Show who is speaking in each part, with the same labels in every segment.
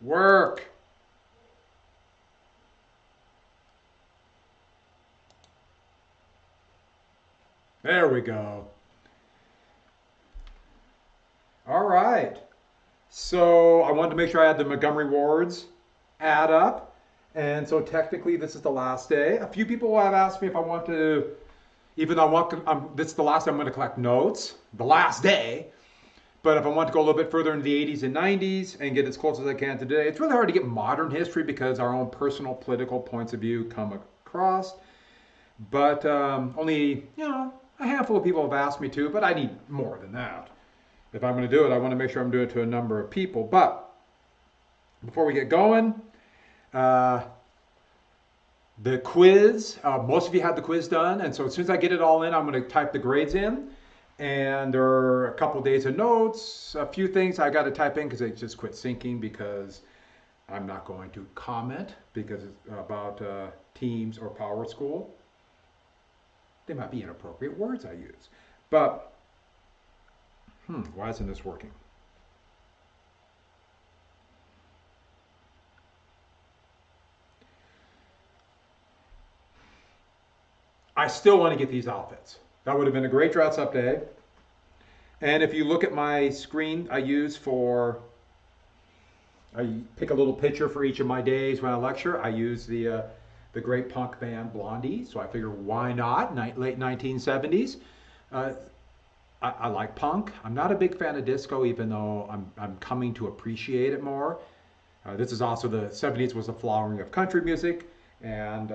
Speaker 1: Work. There we go. All right. So I wanted to make sure I had the Montgomery wards add up. And so technically this is the last day. A few people have asked me if I want to, even though this is the last day I'm going to collect notes, the last day. But if I want to go a little bit further into the 80s and 90s and get as close as I can today, it's really hard to get modern history because our own personal political points of view come across. But only, a handful of people have asked me to, but I need more than that. If I'm going to do it, I want to make sure I'm doing it to a number of people. But before we get going, the quiz, most of you had the quiz done. And so as soon as I get it all in, I'm going to type the grades in. And there are a couple days of notes, a few things I got to type in because it just quit syncing because I'm not going to comment because it's about Teams or Power School. They might be inappropriate words I use. But, why isn't this working? I still want to get these outfits. That would have been a great dress up day. And if you look at my screen I pick a little picture for each of my days when I lecture. I use the great punk band Blondie, so I figure why not, late 1970s. I like punk. I'm not a big fan of disco, even though I'm coming to appreciate it more. This is also the 70s was the flowering of country music. And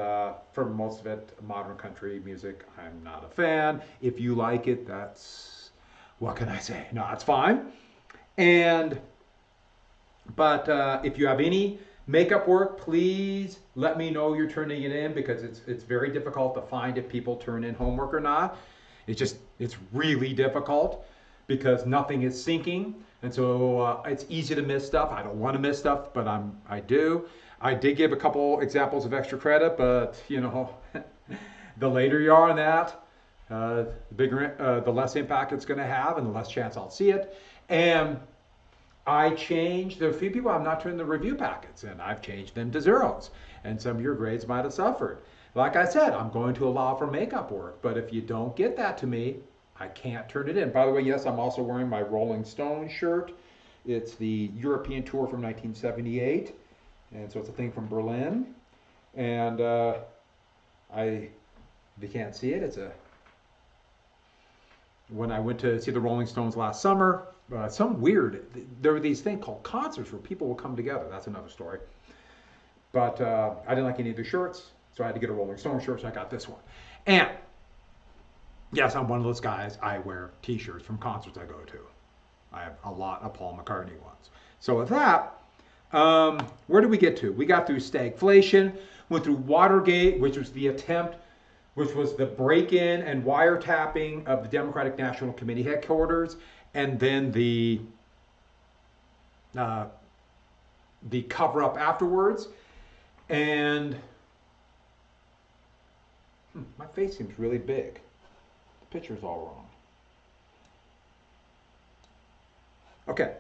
Speaker 1: for most of it, modern country music, I'm not a fan. If you like it, what can I say? No, it's fine. But if you have any makeup work, please let me know you're turning it in because it's very difficult to find if people turn in homework or not. It's really difficult because nothing is syncing. And so it's easy to miss stuff. I don't want to miss stuff, but I do. I did give a couple examples of extra credit, but the later you are on that, the less impact it's going to have and the less chance I'll see it. And there are a few people I've not turned the review packets and I've changed them to zeros. And some of your grades might have suffered. Like I said, I'm going to allow for makeup work, but if you don't get that to me, I can't turn it in. By the way, yes, I'm also wearing my Rolling Stone shirt. It's the European tour from 1978. And so it's a thing from Berlin. And if you can't see it, when I went to see the Rolling Stones last summer, there were these things called concerts where people will come together. That's another story. But I didn't like any of the shirts, so I had to get a Rolling Stone shirt, so I got this one. And yes, I'm one of those guys. I wear t-shirts from concerts I go to. I have a lot of Paul McCartney ones. So with that, where did we get to? We got through stagflation, went through Watergate, which was the break-in and wiretapping of the Democratic National Committee headquarters, and then the cover-up afterwards. And my face seems really big. The picture's all wrong. Okay.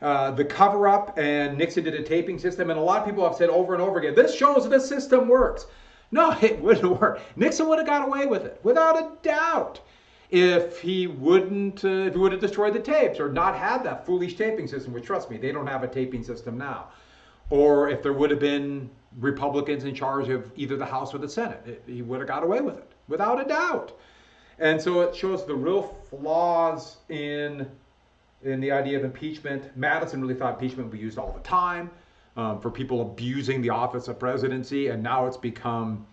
Speaker 1: The cover-up, and Nixon did a taping system, and a lot of people have said over and over again, this shows this system works. No, it wouldn't work. Nixon would have got away with it, without a doubt, if he would have destroyed the tapes or not had that foolish taping system, which, trust me, they don't have a taping system now. Or if there would have been Republicans in charge of either the House or the Senate, he would have got away with it, without a doubt. And so it shows the real flaws in the idea of impeachment. Madison really thought impeachment would be used all the time for people abusing the office of presidency, and now it's become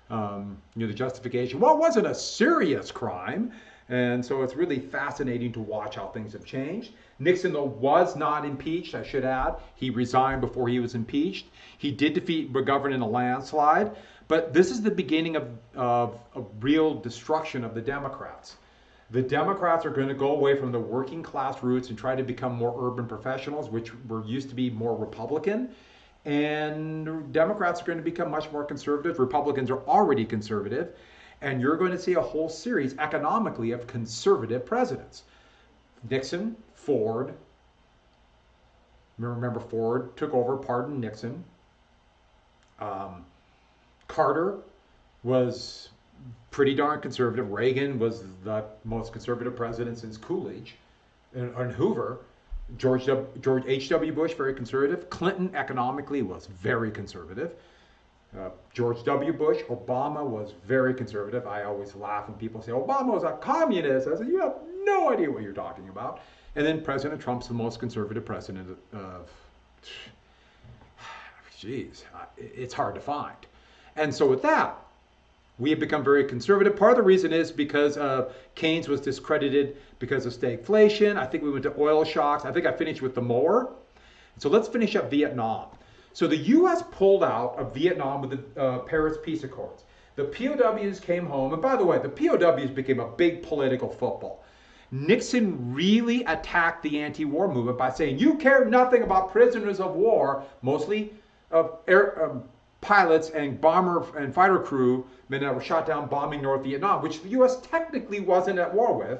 Speaker 1: the justification. Well, it wasn't a serious crime, and so it's really fascinating to watch how things have changed. Nixon, though, was not impeached, I should add. He resigned before he was impeached. He did defeat McGovern in a landslide, but this is the beginning of a real destruction of the Democrats. The Democrats are going to go away from the working class roots and try to become more urban professionals, which used to be more Republican. And Democrats are going to become much more conservative. Republicans are already conservative. And you're going to see a whole series economically of conservative presidents. Nixon, Ford, Remember, Ford took over, pardoned Nixon. Carter was pretty darn conservative. Reagan was the most conservative president since Coolidge and Hoover. George H.W. Bush, very conservative. Clinton, economically, was very conservative. George W. Bush, Obama was very conservative. I always laugh when people say Obama was a communist. I said, you have no idea what you're talking about. And then President Trump's the most conservative president of, geez, it's hard to find. And so with that, we have become very conservative. Part of the reason is because Keynes was discredited because of stagflation. I think we went to oil shocks. I think I finished with the mower. So let's finish up Vietnam. So the U.S. pulled out of Vietnam with the Paris Peace Accords. The POWs came home. And by the way, the POWs became a big political football. Nixon really attacked the anti-war movement by saying, you care nothing about prisoners of war, mostly pilots and bomber and fighter crew men that were shot down bombing North Vietnam, which the U.S. technically wasn't at war with,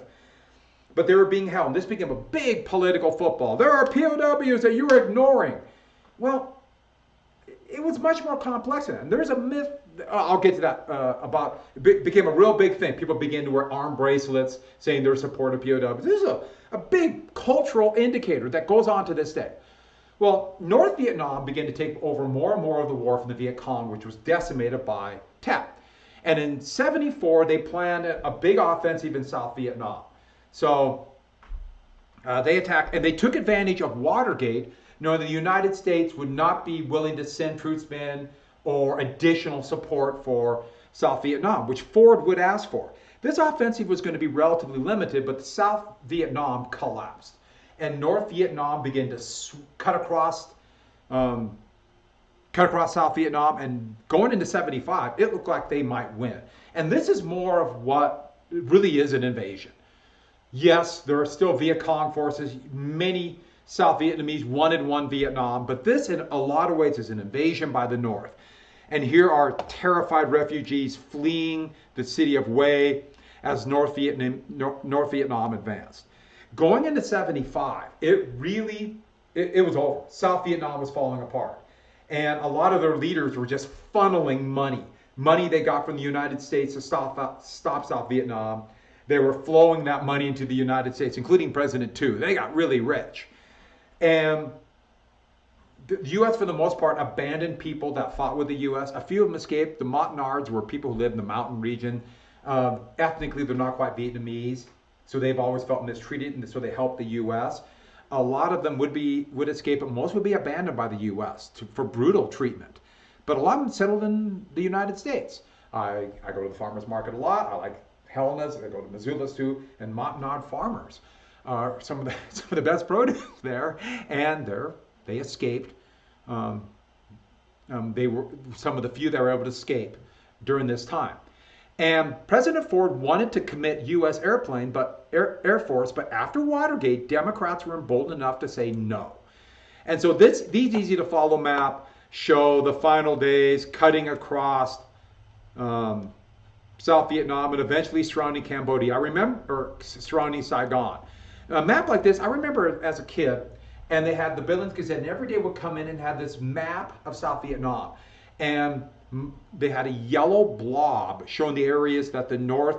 Speaker 1: but they were being held. And this became a big political football. There are POWs that you're ignoring. Well, it was much more complex than that. And there's a myth, I'll get to that, about, it became a real big thing. People began to wear arm bracelets saying they're supportive of POWs. This is a big cultural indicator that goes on to this day. Well, North Vietnam began to take over more and more of the war from the Viet Cong, which was decimated by Tet. And in '74, they planned a big offensive in South Vietnam. So they attacked, and they took advantage of Watergate, knowing that the United States would not be willing to send troops in or additional support for South Vietnam, which Ford would ask for. This offensive was going to be relatively limited, but South Vietnam collapsed. And North Vietnam began to cut across South Vietnam, and going into '75, it looked like they might win. And this is more of what really is an invasion. Yes, there are still Viet Cong forces. Many South Vietnamese won Vietnam, but this in a lot of ways is an invasion by the North. And here are terrified refugees fleeing the city of Hue as North Vietnam advanced. Going into '75, it was over. South Vietnam was falling apart. And a lot of their leaders were just funneling money they got from the United States to stop South Vietnam. They were flowing that money into the United States, including President Tu. They got really rich. And the U.S., for the most part, abandoned people that fought with the U.S. A few of them escaped. The Montagnards were people who lived in the mountain region. Ethnically, they're not quite Vietnamese, so they've always felt mistreated, and so they helped the U.S. A lot of them would escape, but most would be abandoned by the U.S. For brutal treatment. But a lot of them settled in the United States. I go to the farmers market a lot. I like Helena's. I go to Missoula's too, and Montagnard farmers are some of the best produce there, and they escaped. They were some of the few that were able to escape during this time. And President Ford wanted to commit U.S. Air Force, but after Watergate, Democrats were emboldened enough to say no. And so these easy to follow map show the final days cutting across South Vietnam and eventually surrounding Cambodia. Surrounding Saigon. A map like this, I remember as a kid, and they had the Billings Gazette, and every day would come in and have this map of South Vietnam. And they had a yellow blob showing the areas that the North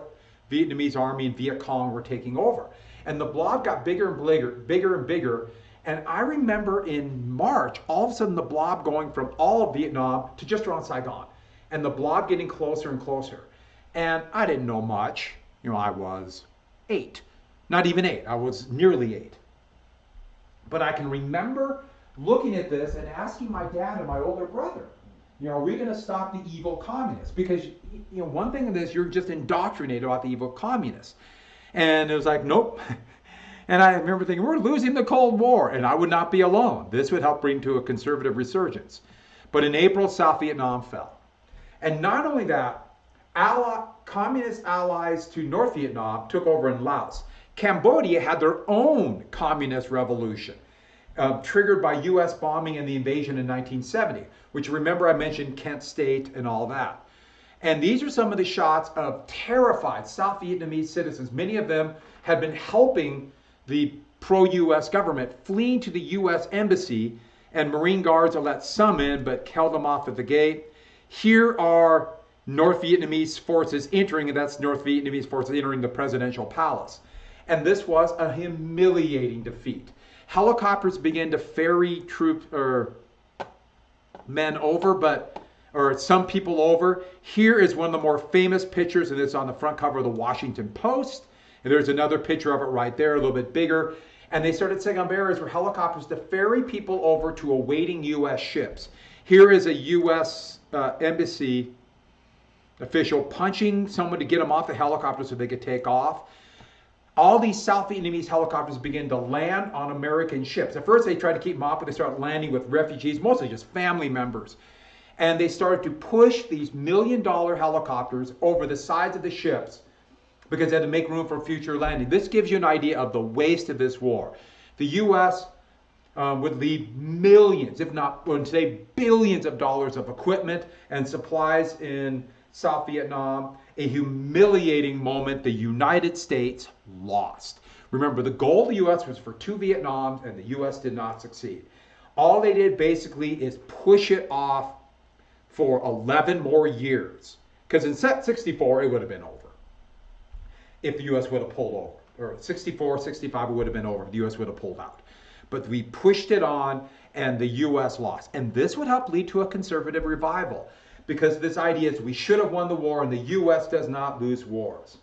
Speaker 1: Vietnamese Army and Viet Cong were taking over. And the blob got bigger and bigger. And I remember in March, all of a sudden the blob going from all of Vietnam to just around Saigon. And the blob getting closer and closer. And I didn't know much. I was 8. Not even 8. I was nearly 8. But I can remember looking at this and asking my dad and my older brother, are we going to stop the evil communists? Because, one thing in this, you're just indoctrinated about the evil communists. And it was like, nope. And I remember thinking, we're losing the Cold War, and I would not be alone. This would help bring to a conservative resurgence. But in April, South Vietnam fell. And not only that, communist allies to North Vietnam took over in Laos. Cambodia had their own communist revolution, triggered by U.S. bombing and the invasion in 1970, which, remember, I mentioned Kent State and all that. And these are some of the shots of terrified South Vietnamese citizens. Many of them had been helping the pro-U.S. government fleeing to the U.S. embassy, and Marine guards are let some in but held them off at the gate. Here are North Vietnamese forces entering, and that's North Vietnamese forces entering the presidential palace. And this was a humiliating defeat. Helicopters began to ferry troops or men over, or some people over. Here is one of the more famous pictures, and it's on the front cover of the Washington Post. And there's another picture of it right there, a little bit bigger. And they started setting on barriers for helicopters to ferry people over to awaiting U.S. ships. Here is a U.S. Embassy official punching someone to get them off the helicopter so they could take off. All these South Vietnamese helicopters begin to land on American ships. At first they tried to keep them off, but they started landing with refugees, mostly just family members. And they started to push these million-dollar helicopters over the sides of the ships because they had to make room for future landing. This gives you an idea of the waste of this war. The U.S. Would leave millions, if not, well, today, billions of dollars of equipment and supplies in South Vietnam. A humiliating moment the United States lost. Remember, the goal of the U.S. was for 2 Vietnams, and the U.S. did not succeed. All they did basically is push it off for 11 more years. Because in 64, it would have been over if the U.S. would have pulled over. Or 64, 65, it would have been over if the U.S. would have pulled out. But we pushed it on, and the U.S. lost. And this would help lead to a conservative revival, because this idea is we should have won the war, and the U.S. does not lose wars.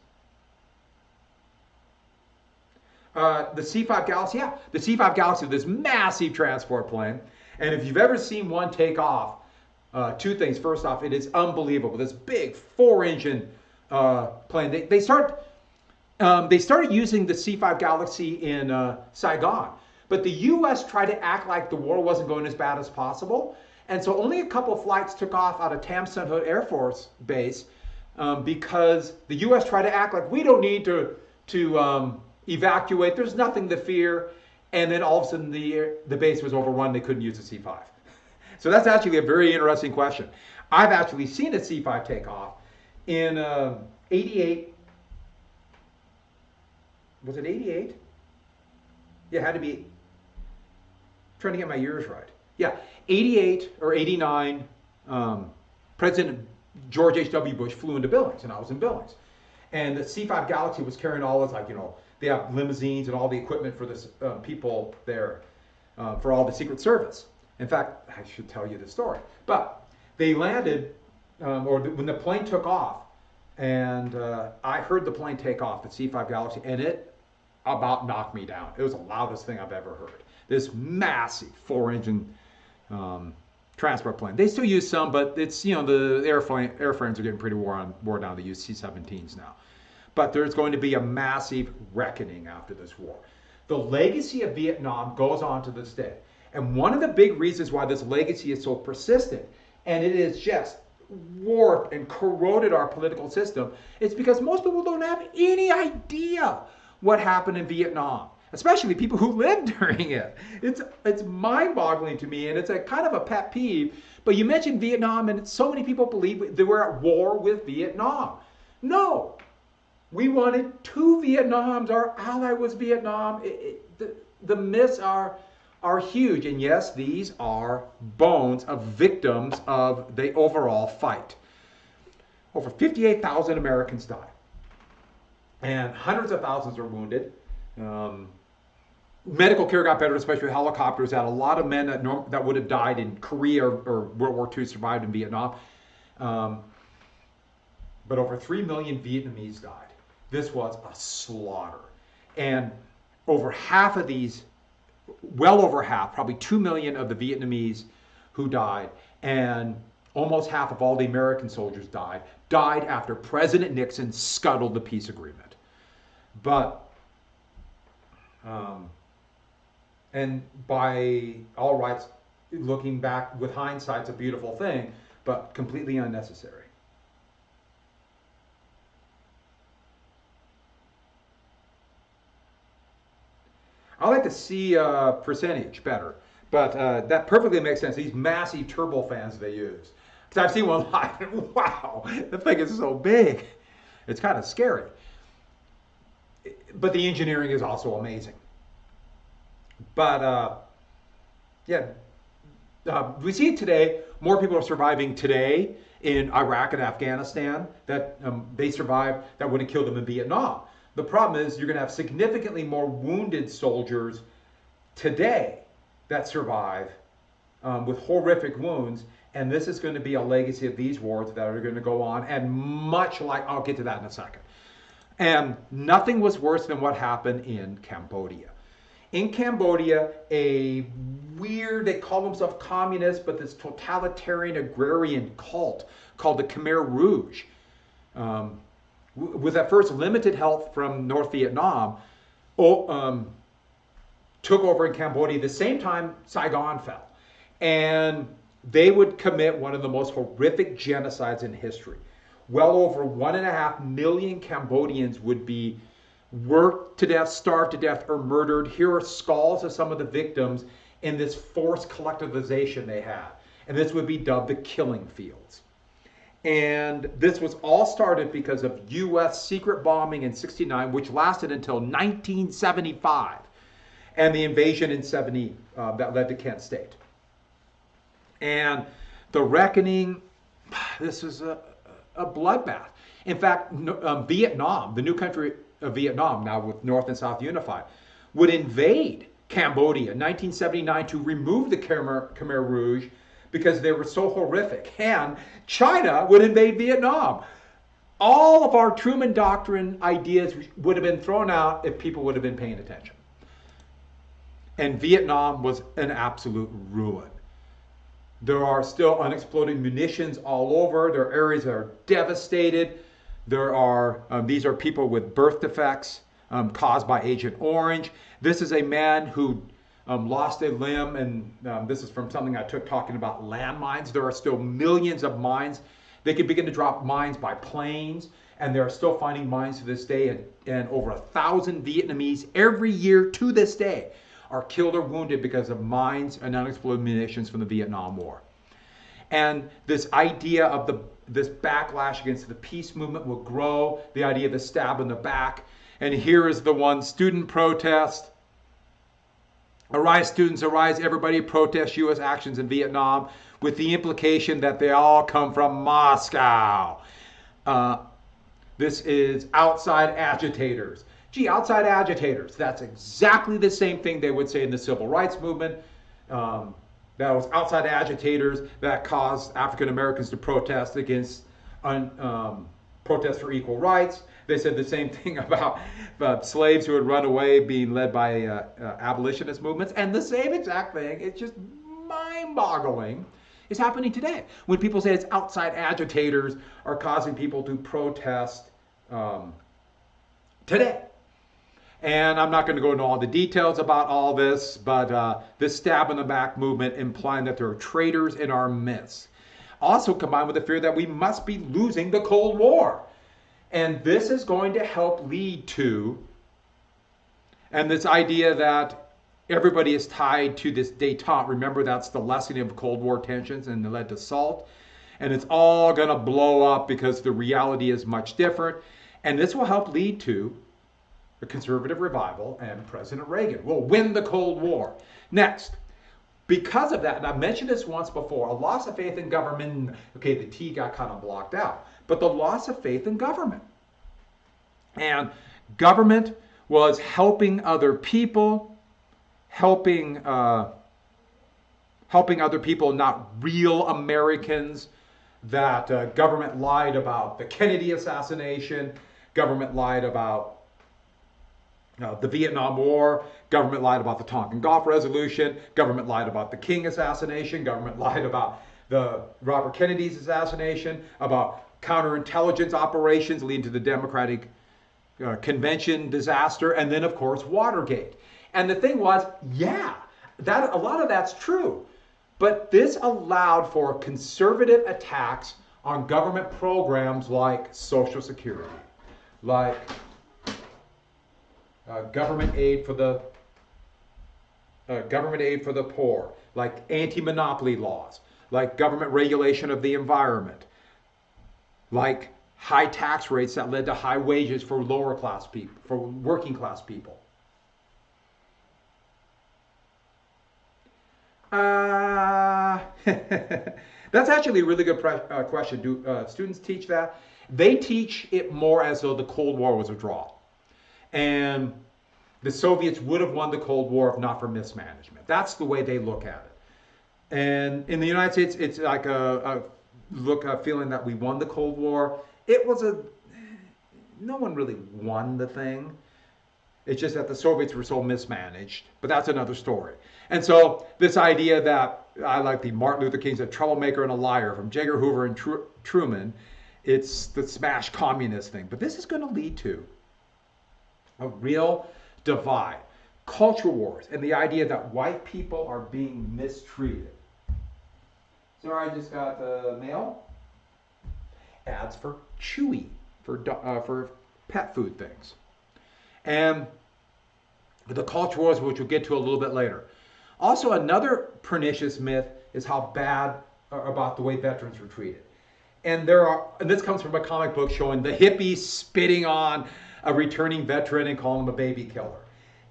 Speaker 1: The C-5 Galaxy, yeah, the C-5 Galaxy, this massive transport plane. And if you've ever seen one take off, 2 things. First off, it is unbelievable. This big 4-engine plane. They started using the C-5 Galaxy in Saigon. But the U.S. tried to act like the war wasn't going as bad as possible. And so only a couple of flights took off out of Tam Son Hood Air Force Base because the U.S. tried to act like we don't need to evacuate. There's nothing to fear. And then all of a sudden the base was overrun. They couldn't use the C-5. So that's actually a very interesting question. I've actually seen a C-5 take off in 88. Was it 88? Yeah, it had to be. Trying to get my years right. Yeah, 88 or 89, President George H.W. Bush flew into Billings, and I was in Billings. And the C-5 Galaxy was carrying all this, like, you know, they have limousines and all the equipment for this people there, for all the Secret Service. In fact, I should tell you the story. But they landed, when the plane took off, and I heard the plane take off, the C-5 Galaxy, and it about knocked me down. It was the loudest thing I've ever heard. This massive 4-engine transport plane. They still use some, but it's, you know, the airframes are getting pretty worn down. They use C-17s now. But there's going to be a massive reckoning after this war. The legacy of Vietnam goes on to this day. And one of the big reasons why this legacy is so persistent, and it is just warped and corroded our political system, is because most people don't have any idea what happened in Vietnam, especially people who lived during it. It's mind-boggling to me, and it's a kind of a pet peeve. But you mentioned Vietnam, and so many people believe they were at war with Vietnam. No, we wanted 2 Vietnams. Our ally was Vietnam. The myths are huge, and yes, these are bones of victims of the overall fight. Over 58,000 Americans died, and hundreds of thousands were wounded. Medical care got better, especially with helicopters. Had a lot of men that would have died in Korea or World War II survived in Vietnam. But over 3 million Vietnamese died. This was a slaughter. And over half of these, well over half, probably 2 million of the Vietnamese who died, and almost half of all the American soldiers died after President Nixon scuttled the peace agreement. But, and by all rights, looking back with hindsight, it's a beautiful thing, but completely unnecessary. I like to see percentage better, but that perfectly makes sense. These massive turbofans they use. Because I've seen one live, and wow, the thing is so big. It's kind of scary. But the engineering is also amazing. But yeah, we see it today. More people are surviving today in Iraq and Afghanistan that they survived that would have killed them in Vietnam. The problem is you're going to have significantly more wounded soldiers today that survive with horrific wounds, and this is going to be a legacy of these wars that are going to go on, and much like, I'll get to that in a second. And nothing was worse than what happened in Cambodia. In Cambodia, a weird, they call themselves communists, but this totalitarian agrarian cult called the Khmer Rouge, with at first limited help from North Vietnam, took over in Cambodia the same time Saigon fell. And they would commit one of the most horrific genocides in history. Well over 1.5 million Cambodians would be worked to death, starved to death, or murdered. Here are skulls of some of the victims in this forced collectivization they had. And this would be dubbed the killing fields. And this was all started because of U.S. secret bombing in '69, which lasted until 1975, and the invasion in '70 that led to Kent State. And the reckoning, this is a bloodbath. In fact, Vietnam, the new country of Vietnam, now with North and South unified, would invade Cambodia in 1979 to remove the Khmer Rouge because they were so horrific. And China would invade Vietnam. All of our Truman Doctrine ideas would have been thrown out if people would have been paying attention. And Vietnam was an absolute ruin. There are still unexploded munitions all over. There are areas that are devastated. There are, these are people with birth defects caused by Agent Orange. This is a man who lost a limb, and this is from something I took talking about landmines. There are still millions of mines. They could begin to drop mines by planes, and they're still finding mines to this day, and over 1,000 Vietnamese every year to this day are killed or wounded because of mines and unexploded munitions from the Vietnam War. And this idea of this backlash against the peace movement will grow, the idea of the stab in the back. And here is the one, student protest. Arise, students, arise, everybody protest U.S. actions in Vietnam, with the implication that they all come from Moscow. This is outside agitators. Gee, outside agitators, that's exactly the same thing they would say in the civil rights movement. That was outside agitators that caused African Americans to protest against protest for equal rights. They said the same thing about slaves who had run away being led by abolitionist movements. And the same exact thing, it's just mind-boggling, is happening today. When people say it's outside agitators are causing people to protest today. And I'm not going to go into all the details about all this, but this stab in the back movement implying that there are traitors in our midst. Also combined with the fear that we must be losing the Cold War. And this is going to help lead to, and this idea that everybody is tied to this détente. Remember, that's the lessening of Cold War tensions and it led to SALT. And it's all going to blow up because the reality is much different. And this will help lead to a conservative revival, and President Reagan will win the Cold War. Next, because of that, and I've mentioned this once before, a loss of faith in government, okay, the T got kind of blocked out, but the loss of faith in government. And government was helping other people, helping other people, not real Americans, that government lied about the Kennedy assassination, government lied about the Vietnam War, government lied about the Tonkin Gulf Resolution, government lied about the King assassination, government lied about the Robert Kennedy's assassination, about counterintelligence operations leading to the Democratic Convention disaster, and then of course Watergate. And the thing was, yeah, a lot of that's true, but this allowed for conservative attacks on government programs like Social Security, like government aid for the poor, like anti-monopoly laws, like government regulation of the environment, like high tax rates that led to high wages for lower class people, for working class people. Uh, that's actually a really good question. Do students teach that? They teach it more as though the Cold War was a draw. And the Soviets would have won the Cold War if not for mismanagement. That's the way they look at it. And in the United States, it's like a feeling that we won the Cold War. It was no one really won the thing. It's just that the Soviets were so mismanaged, but that's another story. And so this idea that I like the Martin Luther King's a troublemaker and a liar from J. Edgar Hoover and Truman, it's the smash communist thing. But this is going to lead to a real divide, culture wars, and the idea that white people are being mistreated. Sorry, I just got the mail. Ads for Chewy, for pet food things. And the culture wars, which we'll get to a little bit later. Also, another pernicious myth is how bad about the way veterans were treated. And this comes from a comic book showing the hippies spitting on a returning veteran and calling him a baby killer.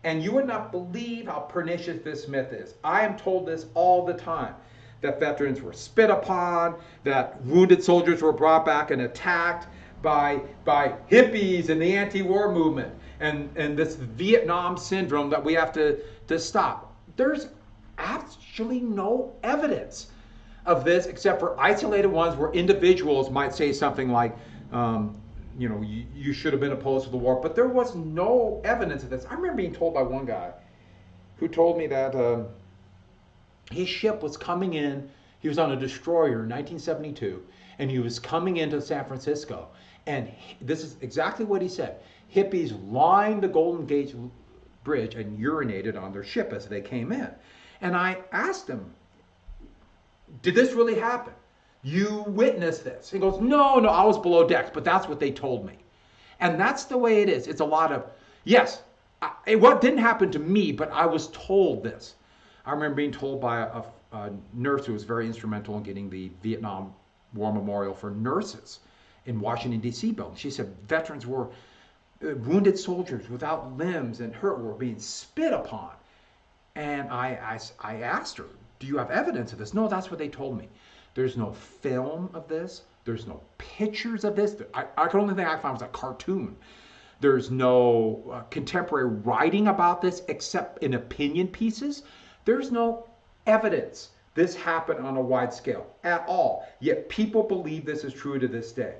Speaker 1: And you would not believe how pernicious this myth is. I am told this all the time, that veterans were spit upon, that wounded soldiers were brought back and attacked by hippies and the anti-war movement, and this Vietnam syndrome that we have to stop. There's actually no evidence of this except for isolated ones where individuals might say something like, you should have been opposed to the war, but there was no evidence of this. I remember being told by one guy who told me that his ship was coming in, he was on a destroyer in 1972, and he was coming into San Francisco, and this is exactly what he said. Hippies lined the Golden Gate Bridge and urinated on their ship as they came in. And I asked him, did this really happen? You witnessed this? He goes, no, I was below decks, but that's what they told me. And that's the way it is. It's a lot of, yes, what didn't happen to me, but I was told this. I remember being told by a nurse who was very instrumental in getting the Vietnam War Memorial for nurses in Washington, D.C. built. She said veterans were, wounded soldiers without limbs and hurt were being spit upon. And I asked her, do you have evidence of this? No, that's what they told me. There's no film of this. There's no pictures of this. The only thing I found was a cartoon. There's no contemporary writing about this except in opinion pieces. There's no evidence this happened on a wide scale at all. Yet people believe this is true to this day.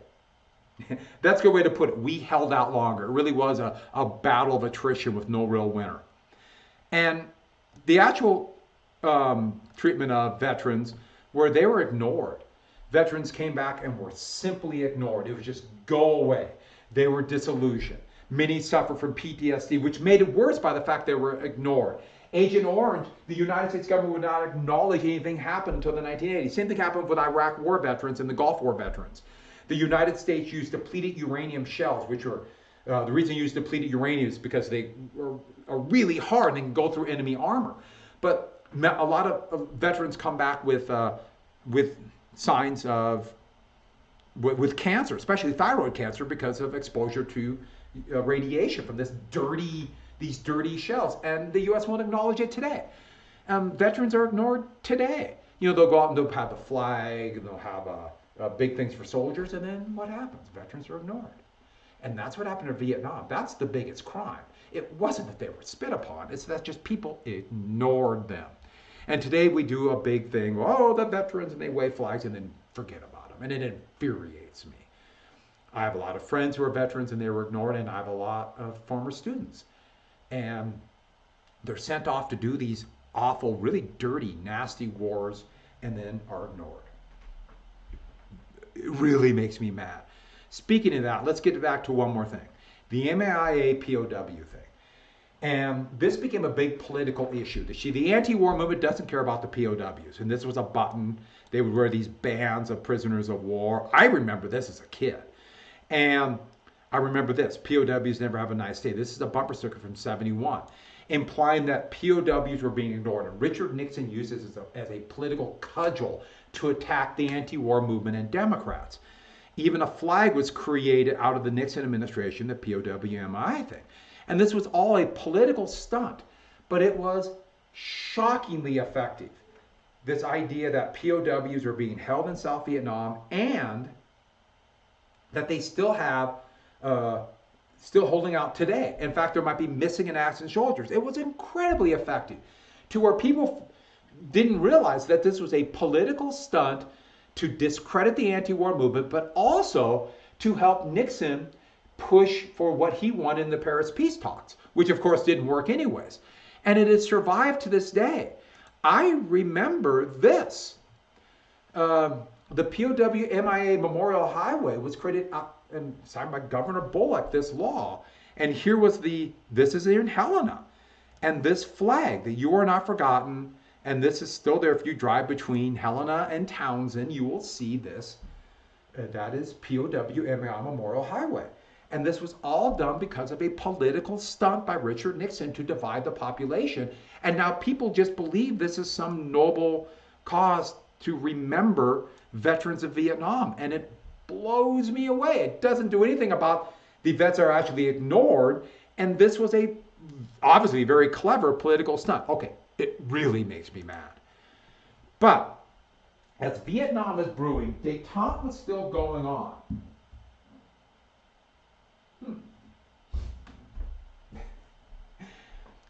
Speaker 1: That's a good way to put it. We held out longer. It really was a battle of attrition with no real winner. And the actual treatment of veterans, where they were ignored. Veterans came back and were simply ignored. It was just go away. They were disillusioned. Many suffered from PTSD, which made it worse by the fact they were ignored. Agent Orange, the United States government would not acknowledge anything happened until the 1980s. Same thing happened with Iraq War veterans and the Gulf War veterans. The United States used depleted uranium shells, which are, the reason you use depleted uranium is because they are really hard and can go through enemy armor. But a lot of veterans come back with signs of, with cancer, especially thyroid cancer, because of exposure to radiation from these dirty shells. And the U.S. won't acknowledge it today. Veterans are ignored today. They'll go out and they'll have the flag, and they'll have big things for soldiers, and then what happens? Veterans are ignored. And that's what happened in Vietnam. That's the biggest crime. It wasn't that they were spit upon, it's that just people ignored them. And today we do a big thing, oh, the veterans, and they wave flags and then forget about them. And it infuriates me. I have a lot of friends who are veterans and they were ignored, and I have a lot of former students. And they're sent off to do these awful, really dirty, nasty wars and then are ignored. It really makes me mad. Speaking of that, let's get back to one more thing. The MAIA POW thing. And this became a big political issue. The anti-war movement doesn't care about the POWs. And this was a button. They would wear these bands of prisoners of war. I remember this as a kid. And I remember this. POWs never have a nice day. This is a bumper sticker from '71, implying that POWs were being ignored. And Richard Nixon used this as a political cudgel to attack the anti-war movement and Democrats. Even a flag was created out of the Nixon administration, the POWMI thing. And this was all a political stunt, but it was shockingly effective. this idea that POWs are being held in South Vietnam and that they still have, still holding out today. In fact, there might be missing and absent soldiers. It was incredibly effective to where people didn't realize that this was a political stunt to discredit the anti-war movement, but also to help Nixon push for what he wanted in the Paris peace talks, which of course didn't work anyways. And it has survived to this day. I remember this. The POW MIA Memorial Highway was created and signed by Governor Bullock, this law. And here was this is in Helena. And this flag, that you are not forgotten, and this is still there if you drive between Helena and Townsend, you will see this. That is POW MIA Memorial Highway. And this was all done because of a political stunt by Richard Nixon to divide the population. And now people just believe this is some noble cause to remember veterans of Vietnam. And it blows me away. It doesn't do anything about the vets that are actually ignored. And this was a obviously very clever political stunt. Okay, it really makes me mad. But as Vietnam is brewing, détente was still going on.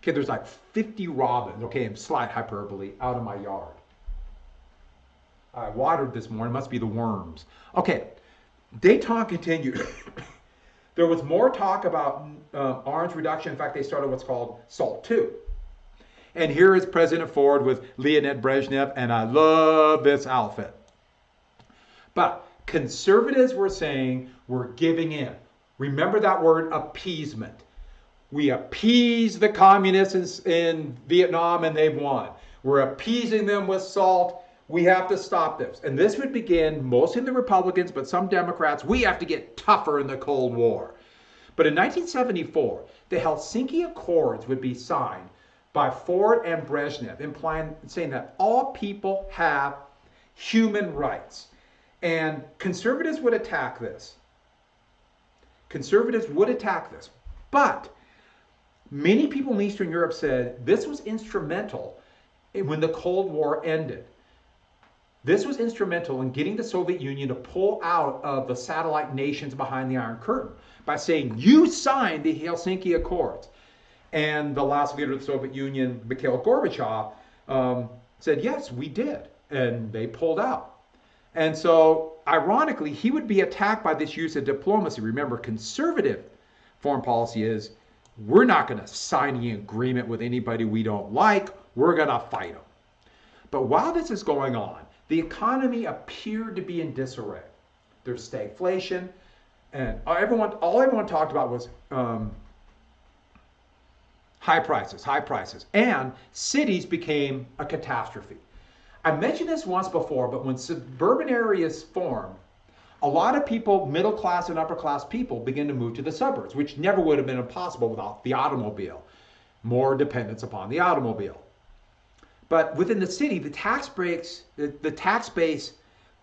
Speaker 1: Okay, there's like 50 robins, okay, slight hyperbole, out of my yard. I watered this morning, must be the worms. Okay, détente continued. There was more talk about arms reduction. In fact, they started what's called SALT II. And here is President Ford with Leonid Brezhnev, and I love this outfit. But conservatives were saying we're giving in. Remember that word, appeasement. We appease the communists in Vietnam and they've won. We're appeasing them with SALT. We have to stop this. And this would begin mostly the Republicans, but some Democrats. We have to get tougher in the Cold War. But in 1974, the Helsinki Accords would be signed by Ford and Brezhnev, saying that all people have human rights. And conservatives would attack this. Conservatives would attack this. But many people in Eastern Europe said this was instrumental when the Cold War ended. This was instrumental in getting the Soviet Union to pull out of the satellite nations behind the Iron Curtain by saying, you signed the Helsinki Accords. And the last leader of the Soviet Union, Mikhail Gorbachev, said, yes, we did. And they pulled out. And so, ironically, he would be attacked by this use of diplomacy. Remember, conservative foreign policy is, we're not going to sign any agreement with anybody we don't like. We're going to fight them. But while this is going on, the economy appeared to be in disarray. There's stagflation, and all everyone talked about was high prices, and cities became a catastrophe. I mentioned this once before, but when suburban areas formed, a lot of people, middle class and upper class people, began to move to the suburbs, which never would have been possible without the automobile. More dependence upon the automobile. But within the city, the tax base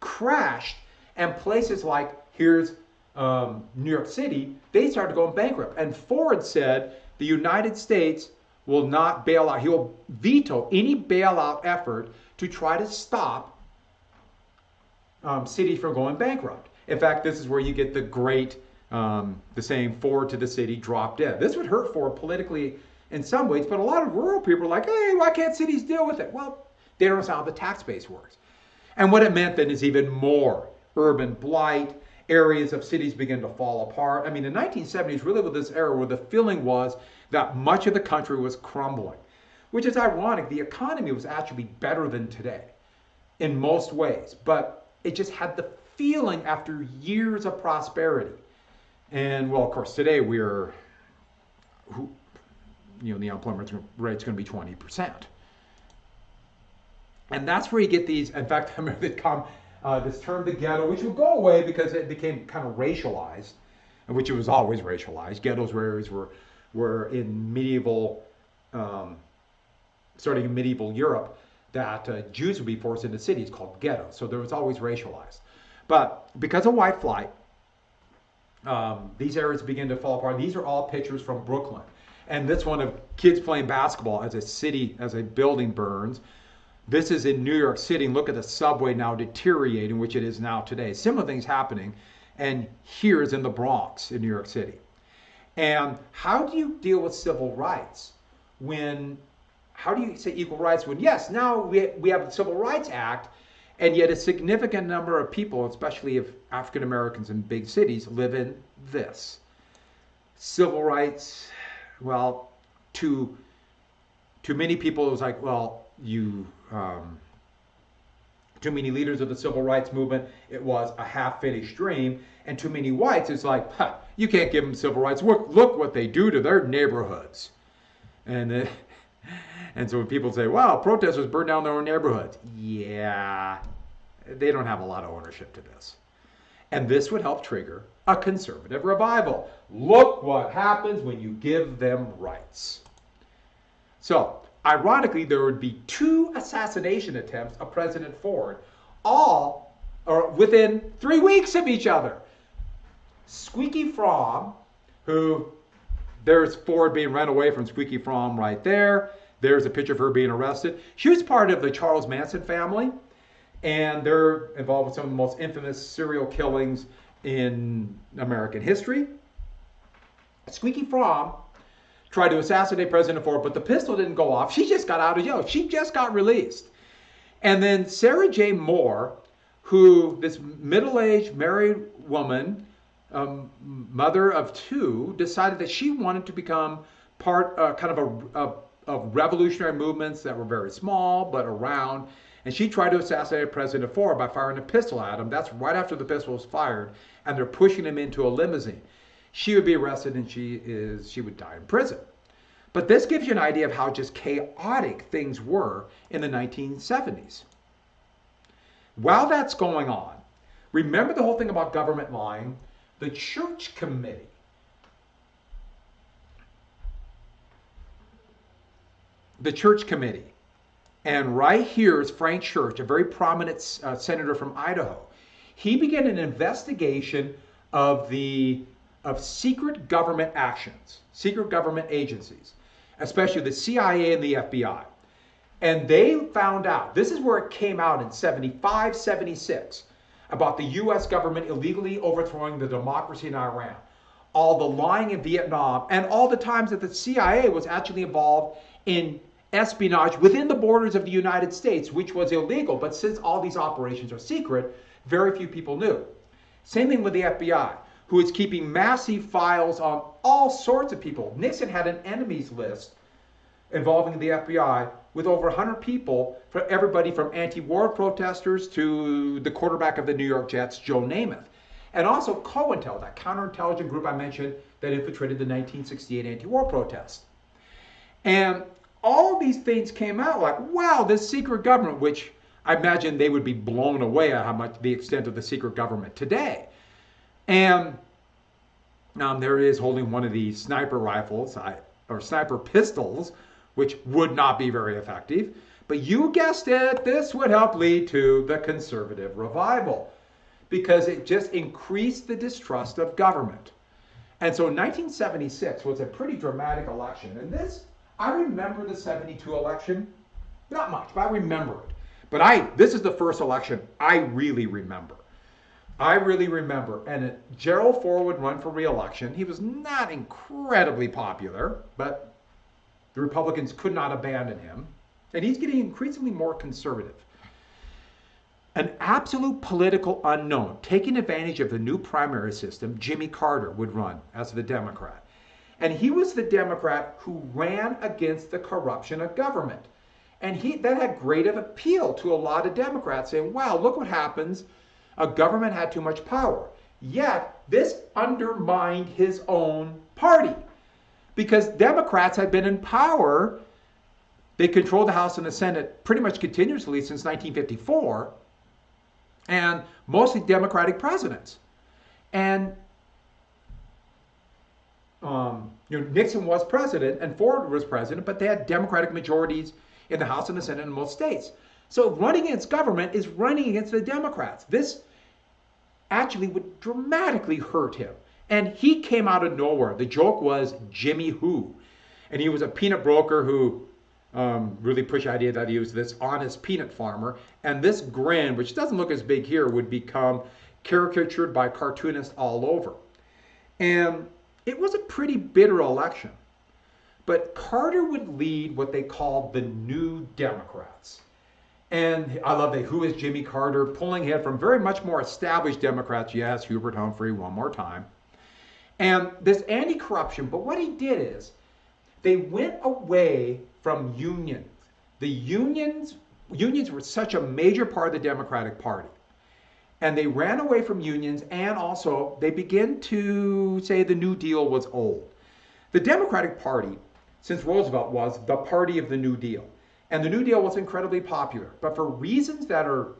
Speaker 1: crashed, and places like, here's New York City, they started going bankrupt. And Ford said the United States will not bail out. He will veto any bailout effort to try to stop cities from going bankrupt. In fact, this is where you get the great, the saying, Ford to the city, drop dead. This would hurt Ford politically in some ways, but a lot of rural people are like, hey, why can't cities deal with it? Well, they don't know how the tax base works. And what it meant then is even more urban blight, areas of cities begin to fall apart. I mean, the 1970s really was this era where the feeling was that much of the country was crumbling, which is ironic. The economy was actually better than today in most ways, but it just had the feeling after years of prosperity. And well, of course, today the unemployment rate's going to be 20%. And that's where you get these, in fact, I remember this term, the ghetto, which would go away because it became kind of racialized, which it was always racialized. Ghettos were in medieval, starting in medieval Europe, that Jews would be forced into cities called ghettos. So there was always racialized. But because of white flight, these areas begin to fall apart. These are all pictures from Brooklyn. And this one of kids playing basketball as a building burns. This is in New York City. And look at the subway now deteriorating, which it is now today. Similar things happening. And here is in the Bronx in New York City. And how do you deal with civil rights when, how do you say equal rights when, yes, now we have the Civil Rights Act, and yet a significant number of people, especially of African Americans in big cities, live in this. Civil rights, well, to many people it was like, well, too many leaders of the civil rights movement, it was a half-finished dream. And too many whites, it's like, you can't give them civil rights. Look what they do to their neighborhoods. And so when people say, wow, protesters burn down their own neighborhoods. Yeah, they don't have a lot of ownership to this. And this would help trigger a conservative revival. Look what happens when you give them rights. So, ironically, there would be 2 assassination attempts of President Ford, all within 3 weeks of each other. Squeaky Fromm, who, there's Ford being run away from Squeaky Fromm right there. There's a picture of her being arrested. She was part of the Charles Manson family, and they're involved with some of the most infamous serial killings in American history. Squeaky Fromm tried to assassinate President Ford, but the pistol didn't go off. She just got out of jail. She just got released. And then Sarah J. Moore, who, this middle-aged married woman, mother of 2, decided that she wanted to become part kind of revolutionary movements that were very small but around. And she tried to assassinate President Ford by firing a pistol at him. That's right after the pistol was fired, and they're pushing him into a limousine. She would be arrested and she would die in prison. But this gives you an idea of how just chaotic things were in the 1970s. While that's going on, remember the whole thing about government lying? The Church Committee. The Church Committee. And right here is Frank Church, a very prominent senator from Idaho. He began an investigation of secret government actions, secret government agencies, especially the CIA and the FBI. And they found out, this is where it came out in 75, 76, about the US government illegally overthrowing the democracy in Iran, all the lying in Vietnam, and all the times that the CIA was actually involved in espionage within the borders of the United States, which was illegal. But since all these operations are secret, very few people knew. Same thing with the FBI, who is keeping massive files on all sorts of people. Nixon had an enemies list involving the FBI with over 100 people, for everybody from anti-war protesters to the quarterback of the New York Jets, Joe Namath. And also COINTEL, that counterintelligence group I mentioned that infiltrated the 1968 anti-war protest. And all these things came out like, wow, this secret government, which I imagine they would be blown away at how much the extent of the secret government today. And there is holding one of these sniper rifles, or sniper pistols, which would not be very effective. But you guessed it, this would help lead to the conservative revival, because it just increased the distrust of government. And so 1976 was a pretty dramatic election. And this, I remember the 72 election, not much, but I remember it. But this is the first election I really remember. And Gerald Ford would run for re-election. He was not incredibly popular, but the Republicans could not abandon him. And he's getting increasingly more conservative. An absolute political unknown, taking advantage of the new primary system, Jimmy Carter would run as the Democrat. And he was the Democrat who ran against the corruption of government. And that had great appeal to a lot of Democrats, saying, wow, look what happens. A government had too much power. Yet, this undermined his own party. Because Democrats had been in power. They controlled the House and the Senate pretty much continuously since 1954. And mostly Democratic presidents. And Nixon was president and Ford was president, but they had Democratic majorities in the House and the Senate in most states. So running against government is running against the Democrats. This actually would dramatically hurt him. And he came out of nowhere. The joke was Jimmy Who. And he was a peanut broker who really push the idea that he was this honest peanut farmer. And this grin, which doesn't look as big here, would become caricatured by cartoonists all over. And it was a pretty bitter election. But Carter would lead what they called the New Democrats. And I love that. Who is Jimmy Carter? Pulling ahead from very much more established Democrats. Yes, Hubert Humphrey, one more time. And this anti-corruption, but what he did is they went away from unions. The unions were such a major part of the Democratic Party. And they ran away from unions, and also they began to say the New Deal was old. The Democratic Party, since Roosevelt, was the party of the New Deal. And the New Deal was incredibly popular. But for reasons that are,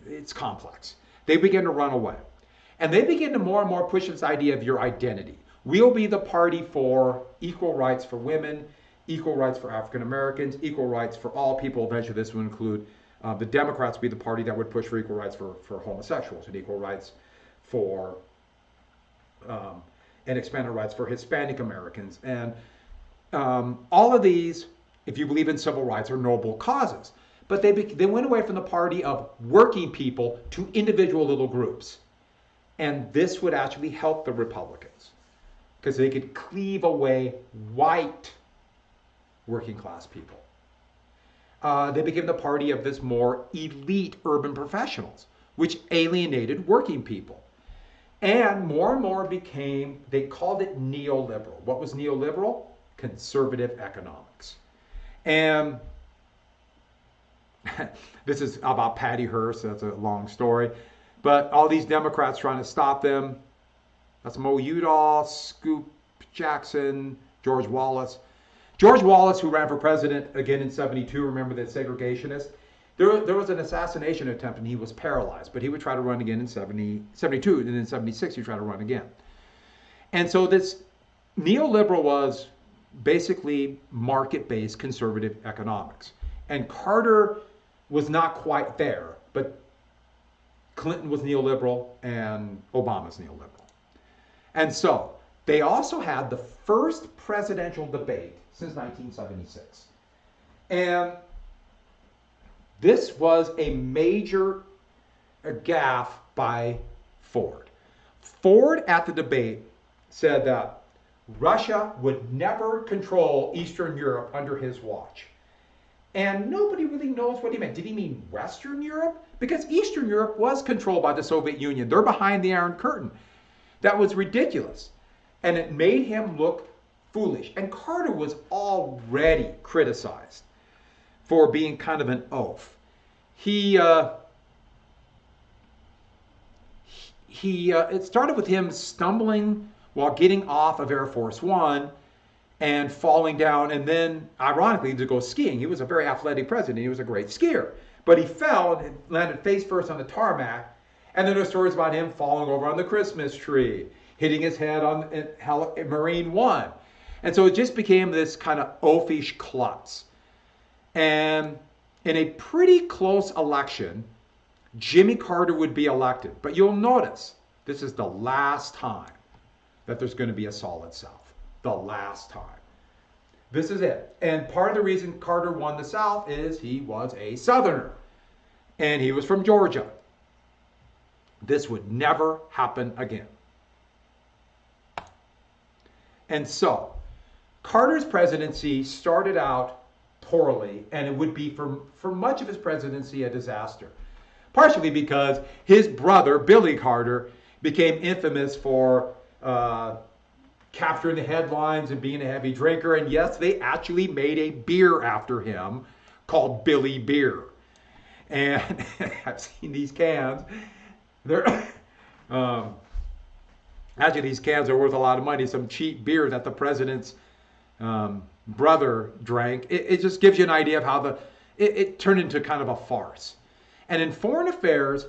Speaker 1: it's complex, they began to run away. And they began to more and more push this idea of your identity. We'll be the party for equal rights for women, equal rights for African Americans, equal rights for all people. Eventually this would include the Democrats be the party that would push for equal rights for homosexuals and equal rights for and expanded rights for Hispanic Americans. And all of these, if you believe in civil rights, are noble causes. But they went away from the party of working people to individual little groups. And this would actually help the Republicans because they could cleave away white working class people. They became the party of this more elite urban professionals, which alienated working people. And more became, they called it neoliberal. What was neoliberal? Conservative economics. And this is about Patty Hearst, that's a long story. But all these Democrats trying to stop them. That's Mo Udall, Scoop Jackson, George Wallace. George Wallace, who ran for president again in '72, remember the segregationist? There was an assassination attempt and he was paralyzed, but he would try to run again in 72, and in 76 he tried to run again. And so this neoliberal was basically market-based conservative economics. And Carter was not quite there, but Clinton was neoliberal and Obama's neoliberal. And so they also had the first presidential debate since 1976. And this was a major gaffe by Ford. Ford at the debate said that Russia would never control Eastern Europe under his watch. And nobody really knows what he meant. Did he mean Western Europe? Because Eastern Europe was controlled by the Soviet Union. They're behind the Iron Curtain. That was ridiculous. And it made him look foolish. And Carter was already criticized for being kind of an oaf. It started with him stumbling while getting off of Air Force One and falling down, and then, ironically, to go skiing. He was a very athletic president. He was a great skier. But he fell and landed face first on the tarmac, and then there's stories about him falling over on the Christmas tree, hitting his head on Marine One. And so it just became this kind of oafish klutz. And in a pretty close election, Jimmy Carter would be elected. But you'll notice, this is the last time that there's going to be a solid South. The last time. This is it. And part of the reason Carter won the South is he was a Southerner. And he was from Georgia. This would never happen again. And so, Carter's presidency started out poorly, and it would be for much of his presidency a disaster. Partially because his brother, Billy Carter, became infamous for capturing the headlines and being a heavy drinker. And yes, they actually made a beer after him called Billy Beer. And I've seen these cans. They're actually, these cans are worth a lot of money. Some cheap beer that the president's brother drank. It just gives you an idea of how it turned into kind of a farce. And in foreign affairs,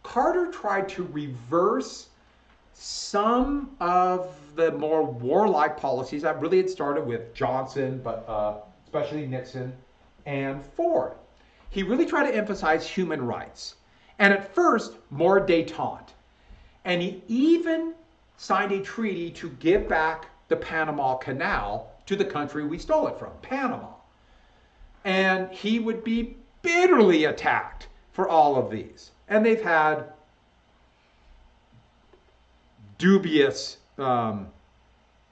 Speaker 1: Carter tried to reverse some of the more warlike policies that really had started with Johnson, but especially Nixon and Ford. He really tried to emphasize human rights. And at first, more détente. And he even signed a treaty to give back the Panama Canal to the country we stole it from, Panama. And he would be bitterly attacked for all of these. And they've had dubious,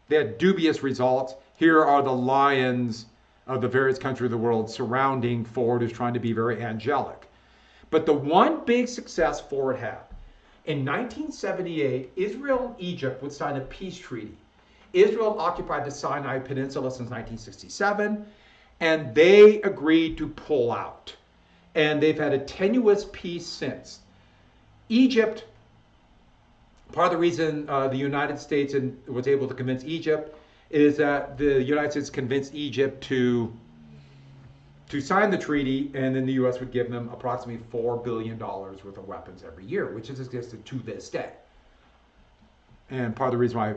Speaker 1: dubious results. Here are the lions of the various countries of the world surrounding Ford, who's trying to be very angelic. But the one big success Ford had, in 1978, Israel and Egypt would sign a peace treaty. Israel occupied the Sinai Peninsula since 1967, and they agreed to pull out. And they've had a tenuous peace since. Egypt, part of the reason the United States was able to convince Egypt is that the United States convinced Egypt to sign the treaty, and then the U.S. would give them approximately $4 billion worth of weapons every year, which has existed to this day. And part of the reason why,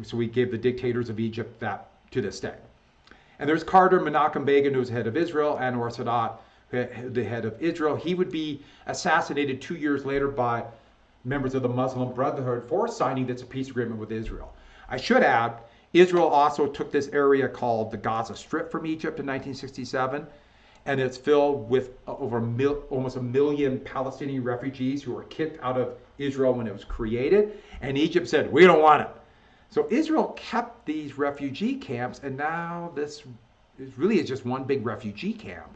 Speaker 1: so we gave the dictators of Egypt that to this day. And there's Carter, Menachem Begin, who's head of Israel, Anwar Sadat, the head of Israel. He would be assassinated 2 years later by members of the Muslim Brotherhood for signing this peace agreement with Israel. I should add, Israel also took this area called the Gaza Strip from Egypt in 1967, and it's filled with almost a million Palestinian refugees who were kicked out of Israel when it was created, and Egypt said, we don't want it. So Israel kept these refugee camps, and now this really is just one big refugee camp,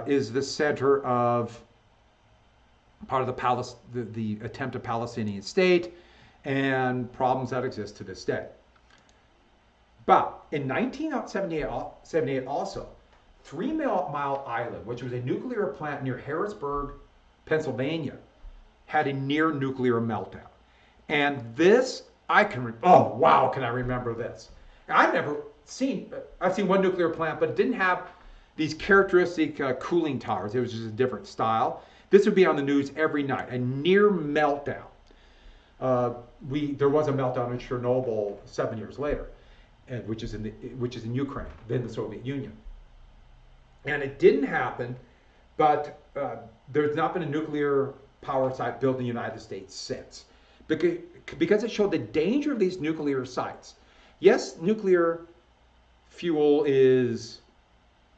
Speaker 1: is the center of part of the attempted Palestinian state and problems that exist to this day. But in 1978 also, 3 Mile Island, which was a nuclear plant near Harrisburg, Pennsylvania, had a near nuclear meltdown. And this, oh wow, can I remember this? I've seen one nuclear plant, but it didn't have these characteristic cooling towers. It was just a different style. This would be on the news every night, a near meltdown. There was a meltdown in Chernobyl 7 years later, which is in Ukraine, then the Soviet Union. And it didn't happen, but there's not been a nuclear power site built in the United States since, because it showed the danger of these nuclear sites. Yes, nuclear fuel is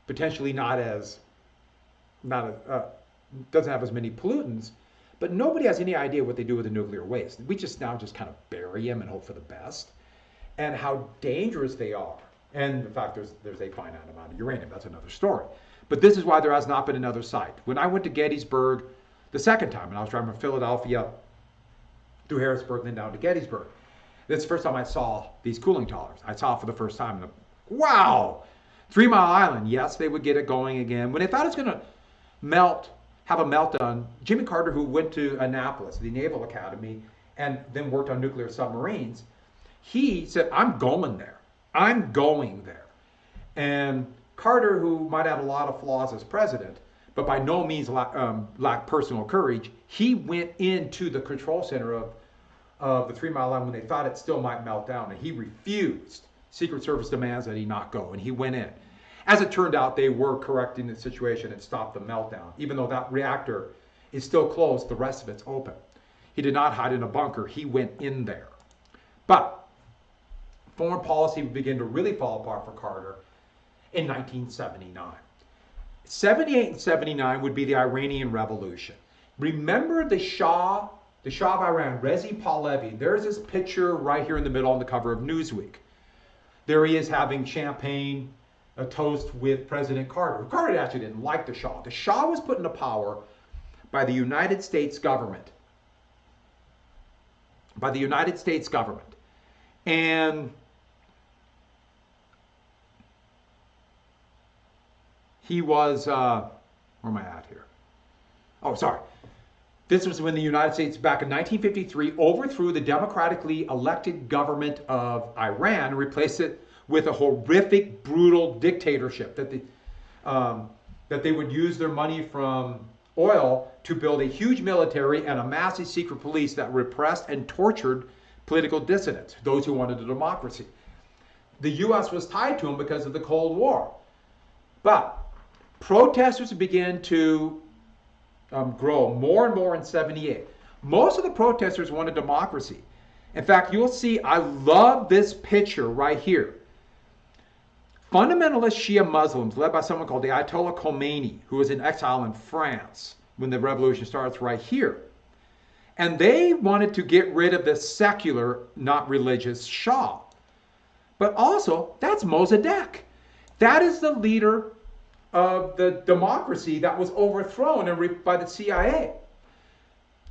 Speaker 1: potentially doesn't have as many pollutants, but nobody has any idea what they do with the nuclear waste. We just kind of bury them and hope for the best, and how dangerous they are. And in fact, there's a finite amount of uranium. That's another story. But this is why there has not been another site. When I went to Gettysburg the second time, and I was driving from Philadelphia through Harrisburg, then down to Gettysburg, this is the first time I saw these cooling towers. I saw it for the first time, and wow! 3 Mile Island, yes, they would get it going again. When they thought it was going to have a meltdown, Jimmy Carter, who went to Annapolis, the Naval Academy, and then worked on nuclear submarines, he said, I'm going there. I'm going there. And Carter, who might have a lot of flaws as president, but by no means lacked personal courage, he went into the control center of the 3 Mile Island when they thought it still might melt down, and he refused. Secret Service demands that he not go, and he went in. As it turned out, they were correcting the situation and stopped the meltdown. Even though that reactor is still closed, the rest of it's open. He did not hide in a bunker. He went in there. But foreign policy began to really fall apart for Carter in 1979. 78 and 79 would be the Iranian Revolution. Remember the Shah of Iran, Reza Pahlavi. There's this picture right here in the middle on the cover of Newsweek. There he is having champagne, a toast with President Carter. Carter actually didn't like the Shah. The Shah was put into power by the United States government. By the United States government. And he was, where am I at here? Oh, sorry. This was when the United States, back in 1953, overthrew the democratically elected government of Iran and replaced it with a horrific, brutal dictatorship that they would use their money from oil to build a huge military and a massive secret police that repressed and tortured political dissidents, those who wanted a democracy. The U.S. was tied to them because of the Cold War. But protesters began to grow more and more in 78. Most of the protesters wanted democracy. In fact, you'll see, I love this picture right here. Fundamentalist Shia Muslims, led by someone called the Ayatollah Khomeini, who was in exile in France when the revolution starts right here. And they wanted to get rid of the secular, not religious Shah. But also, that's Mossadegh. That is the leader of the democracy that was overthrown by the CIA.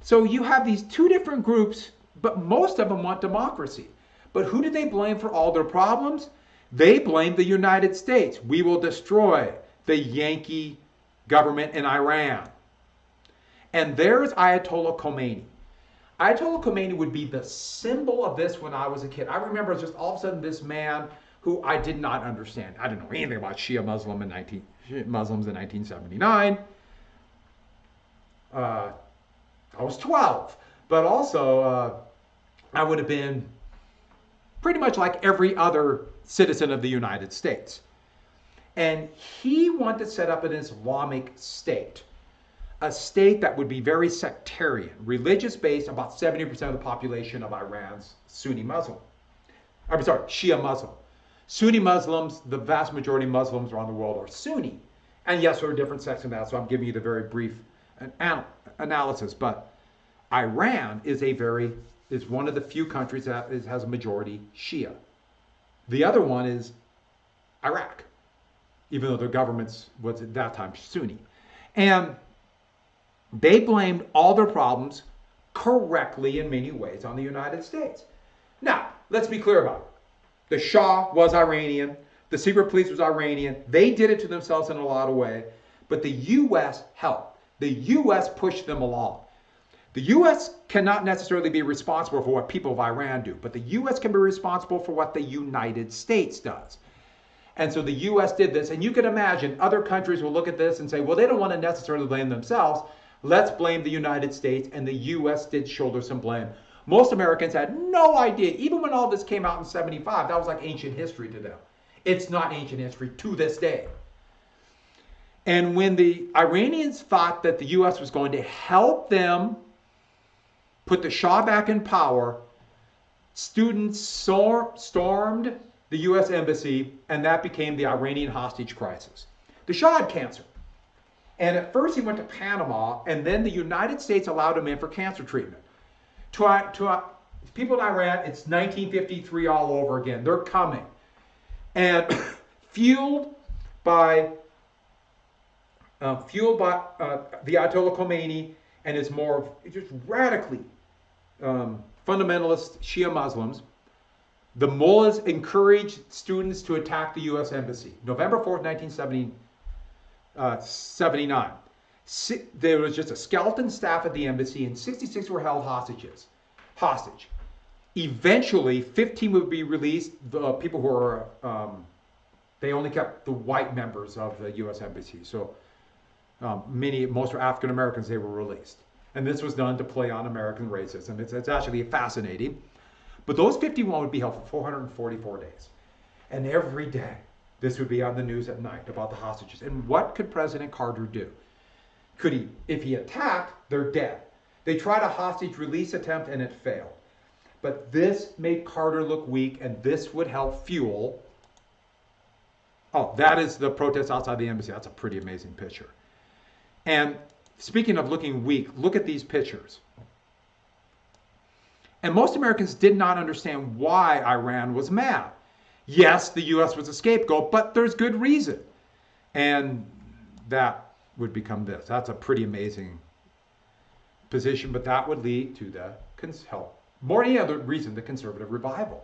Speaker 1: So you have these two different groups, but most of them want democracy. But who do they blame for all their problems? They blame the United States. We will destroy the Yankee government in Iran. And there's Ayatollah Khomeini. Ayatollah Khomeini would be the symbol of this when I was a kid. I remember just all of a sudden this man who I did not understand. I didn't know anything about Shia Muslims in 1979. I was 12, but also I would have been pretty much like every other citizen of the United States. And he wanted to set up an Islamic state, a state that would be very sectarian, religious-based. About 70% of the population of Iran's Shia Muslim. Sunni Muslims, the vast majority of Muslims around the world are Sunni. And yes, there are different sects in that, so I'm giving you the very brief analysis. But Iran is one of the few countries that has a majority Shia. The other one is Iraq, even though their government was at that time Sunni. And they blamed all their problems correctly in many ways on the United States. Now, let's be clear about it. The Shah was Iranian. The secret police was Iranian. They did it to themselves in a lot of ways, but the U.S. helped. The U.S. pushed them along. The U.S. cannot necessarily be responsible for what people of Iran do, but the U.S. can be responsible for what the United States does. And so the U.S. did this, and you can imagine other countries will look at this and say, well, they don't want to necessarily blame themselves. Let's blame the United States, and the U.S. did shoulder some blame. Most Americans had no idea. Even when all this came out in 75, that was like ancient history to them. It's not ancient history to this day. And when the Iranians thought that the U.S. was going to help them put the Shah back in power, students stormed the U.S. embassy, and that became the Iranian hostage crisis. The Shah had cancer. And at first he went to Panama, and then the United States allowed him in for cancer treatment. To people in Iran, it's 1953 all over again. They're coming. And fueled by the Ayatollah Khomeini and his more just radically fundamentalist Shia Muslims, the mullahs encouraged students to attack the U.S. Embassy. November 4th, 1979. There was just a skeleton staff at the embassy, and 66 were held hostage. Eventually, 15 would be released. The people who were, they only kept the white members of the U.S. Embassy. So most were African Americans, they were released. And this was done to play on American racism. It's actually fascinating. But those 51 would be held for 444 days. And every day, this would be on the news at night about the hostages. And what could President Carter do? Could he, if he attacked, they're dead. They tried a hostage release attempt and it failed. But this made Carter look weak, and this would help fuel. Oh, that is the protest outside the embassy. That's a pretty amazing picture. And speaking of looking weak, look at these pictures. And most Americans did not understand why Iran was mad. Yes, the U.S. was a scapegoat, but there's good reason. And that would become this. That's a pretty amazing position, but that would lead to the help. More than any other reason, the conservative revival.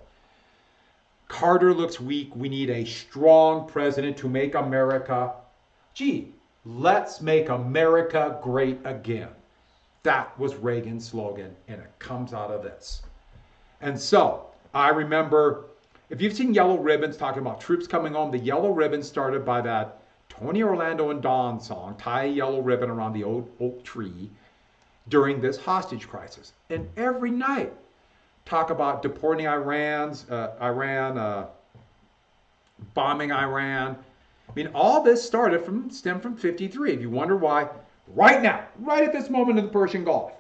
Speaker 1: Carter looks weak. We need a strong president to make America. Let's make America great again. That was Reagan's slogan, and it comes out of this. And so, I remember, if you've seen Yellow Ribbons talking about troops coming home, the Yellow Ribbon started by that Tony Orlando and Dawn song, tie a yellow ribbon around the old oak tree, during this hostage crisis. And every night, talk about deporting Iran, bombing Iran. I mean, all this stemmed from 53. If you wonder why, right now, right at this moment in the Persian Gulf,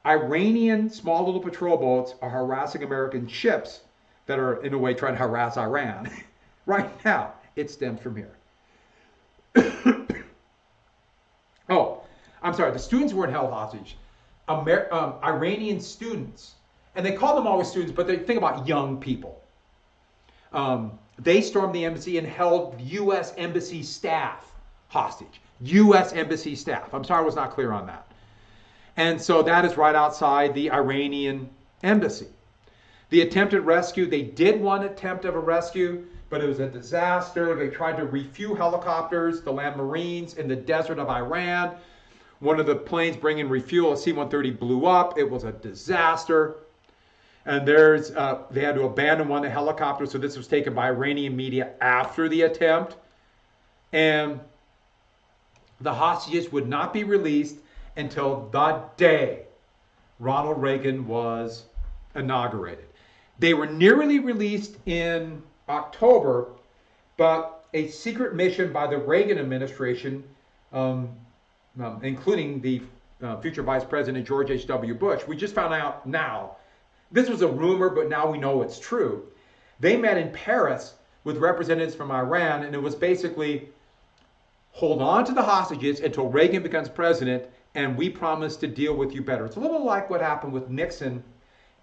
Speaker 1: Iranian small little patrol boats are harassing American ships that are, in a way, trying to harass Iran right now It stems from here. Oh, I'm sorry. The students weren't held hostage. Iranian students, and they call them always students, but they think about young people. They stormed the embassy and held U.S. embassy staff hostage. U.S. embassy staff. I'm sorry I was not clear on that. And so that is right outside the Iranian embassy. The attempted rescue, they did one attempt of a rescue, but it was a disaster. They tried to refuel helicopters, the land marines in the desert of Iran. One of the planes bringing refuel, a C-130, blew up. It was a disaster. And they had to abandon one of the helicopters, so this was taken by Iranian media after the attempt. And the hostages would not be released until the day Ronald Reagan was inaugurated. They were nearly released in October, but a secret mission by the Reagan administration, including the future Vice President George H.W. Bush, we just found out now, this was a rumor, but now we know it's true. They met in Paris with representatives from Iran, and it was basically, hold on to the hostages until Reagan becomes president, and we promise to deal with you better. It's a little like what happened with Nixon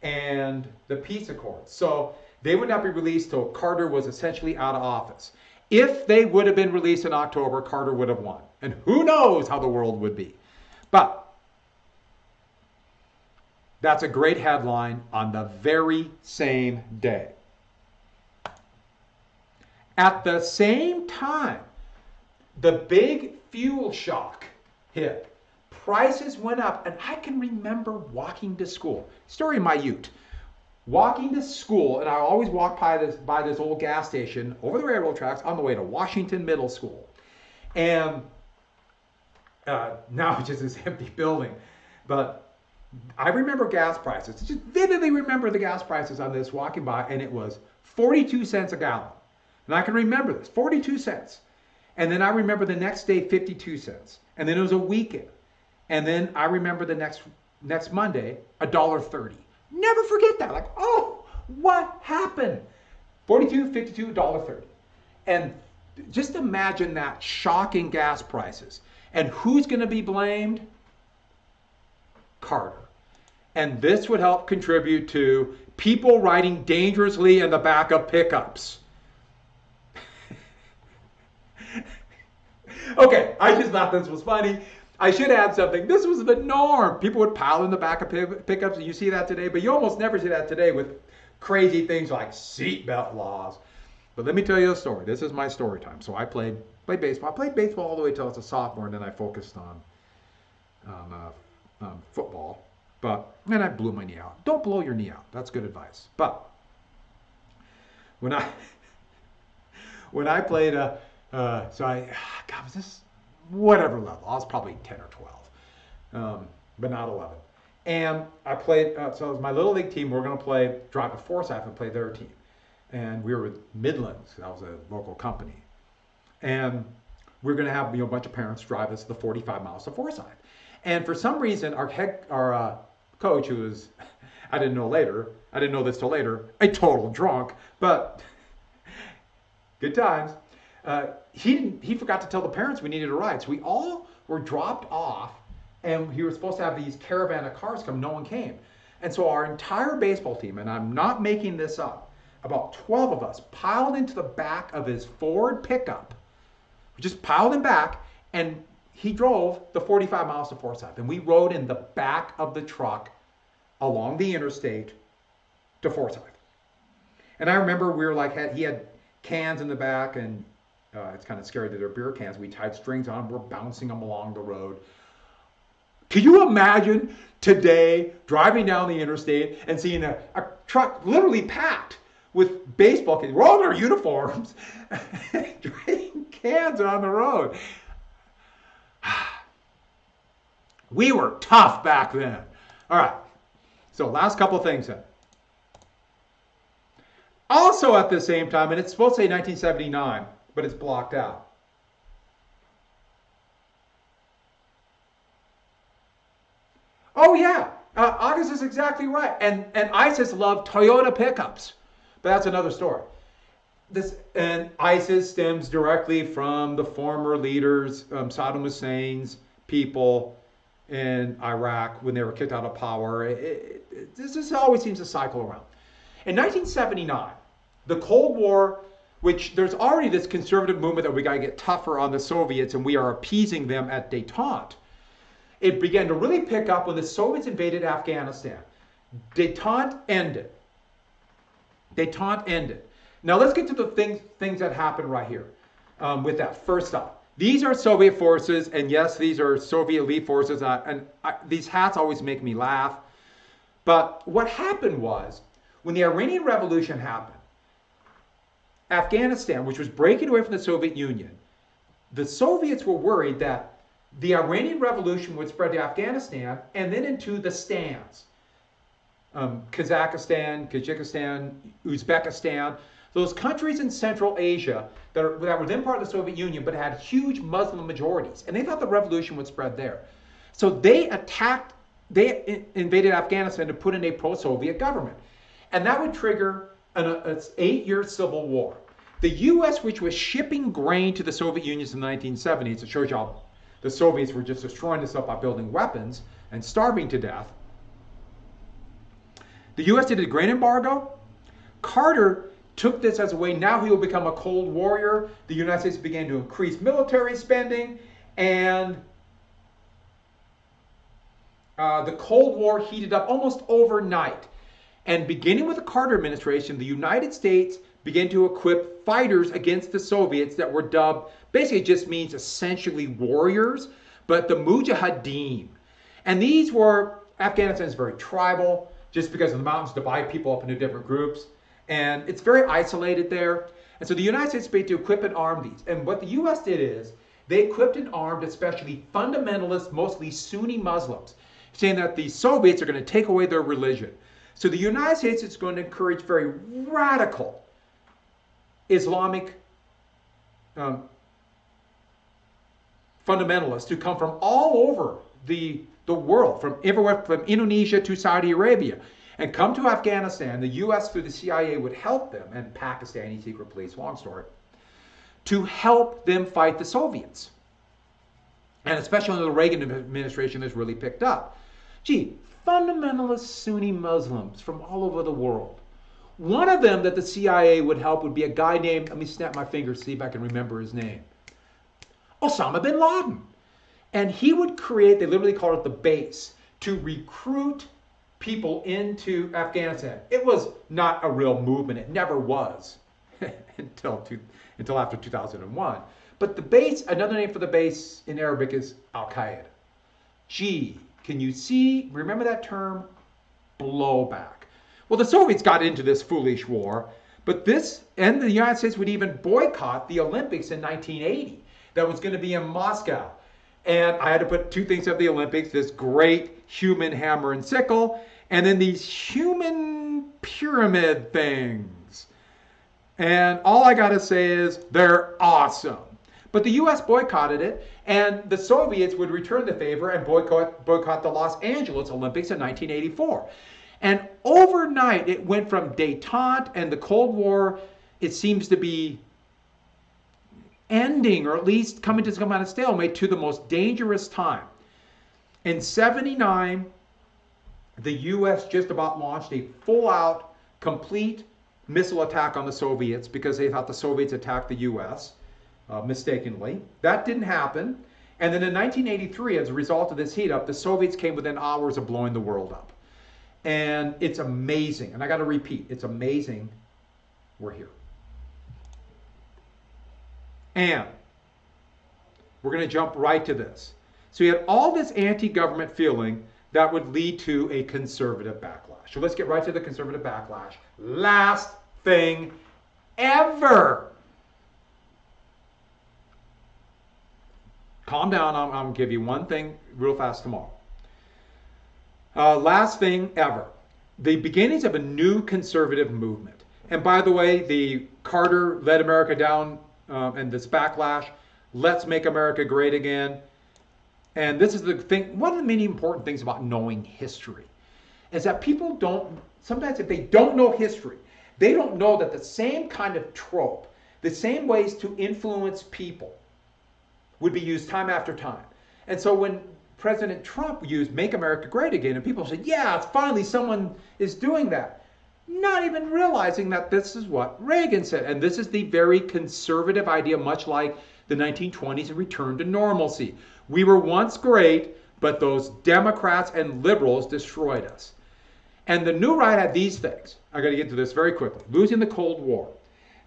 Speaker 1: and the peace accords. So they would not be released till Carter was essentially out of office. If they would have been released in October, Carter would have won. And who knows how the world would be. But that's a great headline on the very same day. At the same time, the big fuel shock hit. Prices went up, and I can remember walking to school. Story of my youth. Walking to school, and I always walk by this old gas station over the railroad tracks on the way to Washington Middle School. And now it's just this empty building. But I remember gas prices. I just vividly remember the gas prices on this walking by, and it was 42 cents a gallon. And I can remember this, 42 cents. And then I remember the next day, 52 cents. And then it was a weekend. And then I remember the next Monday, $1.30. Never forget that. Like, oh, what happened? 42, 52, $1.30. And just imagine that shocking gas prices. And who's going to be blamed? Carter. And this would help contribute to people riding dangerously in the back of pickups. Okay, I just thought this was funny. I should add something. This was the norm. People would pile in the back of pickups, and you see that today, but you almost never see that today with crazy things like seatbelt laws. But let me tell you a story. This is my story time. So I played baseball. I played baseball all the way till I was a sophomore, and then I focused on football. And I blew my knee out. Don't blow your knee out. That's good advice. But when I played, was this whatever level? I was probably 10 or 12, but not 11. And I played, so it was my little league team. We were going to drive to Forsyth and play their team. And we were with Midlands. That was a local company. And we were going to have a bunch of parents drive us the 45 miles to Forsyth. And for some reason, our coach, who was, I didn't know this till later, a total drunk, but good times. He forgot to tell the parents we needed a ride. So we all were dropped off, and he was supposed to have these caravan of cars come. No one came. And so our entire baseball team, and I'm not making this up, about 12 of us piled into the back of his Ford pickup. We just piled him back, and he drove the 45 miles to Forsyth. And we rode in the back of the truck along the interstate to Forsyth. And I remember we were like, he had cans in the back, and it's kind of scary that they're beer cans. We tied strings on, we're bouncing them along the road. Can you imagine today driving down the interstate and seeing a truck literally packed with baseball kids? We're all in our uniforms, drinking cans on the road. We were tough back then. All right, so last couple of things then. Also at the same time, and it's supposed to say 1979, but it's blocked out. Oh yeah, August is exactly right. And ISIS loved Toyota pickups, but that's another story. And ISIS stems directly from the former leaders, Saddam Hussein's people in Iraq when they were kicked out of power. This always seems to cycle around. In 1979, the Cold War, which there's already this conservative movement that we got to get tougher on the Soviets and we are appeasing them at détente. It began to really pick up when the Soviets invaded Afghanistan. Détente ended. Détente ended. Now let's get to the things that happened right here with that. First off, these are Soviet forces, and yes, these are Soviet elite forces, these hats always make me laugh. But what happened was, when the Iranian Revolution happened, Afghanistan, which was breaking away from the Soviet Union, the Soviets were worried that the Iranian Revolution would spread to Afghanistan and then into the stands. Kazakhstan, Kyrgyzstan, Uzbekistan, those countries in Central Asia that were then part of the Soviet Union but had huge Muslim majorities. And they thought the revolution would spread there. So they invaded Afghanistan to put in a pro-Soviet government. And that would trigger an 8-year civil war. The US, which was shipping grain to the Soviet Union in the 1970s, it shows you how the Soviets were just destroying this stuff by building weapons and starving to death. The US did a grain embargo. Carter took this as a way, now he will become a Cold Warrior. The United States began to increase military spending, and the Cold War heated up almost overnight. And beginning with the Carter administration, the United States began to equip fighters against the Soviets that were dubbed, basically it just means essentially warriors, but the Mujahideen. And these were, Afghanistan is very tribal, just because of the mountains divide people up into different groups. And it's very isolated there. And so the United States began to equip and arm these. And what the US did is, they equipped and armed especially fundamentalist, mostly Sunni Muslims, saying that the Soviets are going to take away their religion. So the United States is going to encourage very radical Islamic fundamentalists to come from all over the world, from everywhere from Indonesia to Saudi Arabia, and come to Afghanistan. The US through the CIA would help them, and Pakistani secret police, long story, to help them fight the Soviets. And especially under the Reagan administration, this really picked up. Gee, fundamentalist Sunni Muslims from all over the world. One of them that the CIA would help would be a guy named, let me snap my fingers, see if I can remember his name, Osama bin Laden. And he would create, they literally called it the base, to recruit people into Afghanistan. It was not a real movement. It never was until after 2001. But the base, another name for the base in Arabic is Al-Qaeda. Gee, can you see, remember that term? Blowback. Well, the Soviets got into this foolish war, but this, and the United States would even boycott the Olympics in 1980 that was going to be in Moscow. And I had to put two things of the Olympics, this great human hammer and sickle, and then these human pyramid things. And all I got to say is they're awesome. But the US boycotted it, and the Soviets would return the favor and boycott the Los Angeles Olympics in 1984. And overnight, it went from détente and the Cold War, it seems to be ending, or at least coming to some kind of stalemate, to the most dangerous time. In '79, the US just about launched a full-out, complete missile attack on the Soviets because they thought the Soviets attacked the US mistakenly. That didn't happen. And then in 1983, as a result of this heat up, the Soviets came within hours of blowing the world up. And it's amazing. And I got to repeat, it's amazing we're here. And we're going to jump right to this. So you had all this anti-government feeling that would lead to a conservative backlash. So let's get right to the conservative backlash. Last thing ever. Calm down. I'm going to give you one thing real fast tomorrow. Last thing ever. The beginnings of a new conservative movement. And by the way, the Carter led America down and this backlash. Let's make America great again. And this is the thing, one of the many important things about knowing history is that people don't, sometimes if they don't know history, They don't know that the same kind of trope, the same ways to influence people would be used time after time. And so when President Trump used Make America Great Again, and people said, yeah, it's finally someone is doing that, not even realizing that this is what Reagan said. And this is the very conservative idea, much like the 1920s and return to normalcy. We were once great, but those Democrats and liberals destroyed us. And the new right had these things. I got to get to this very quickly. Losing the Cold War.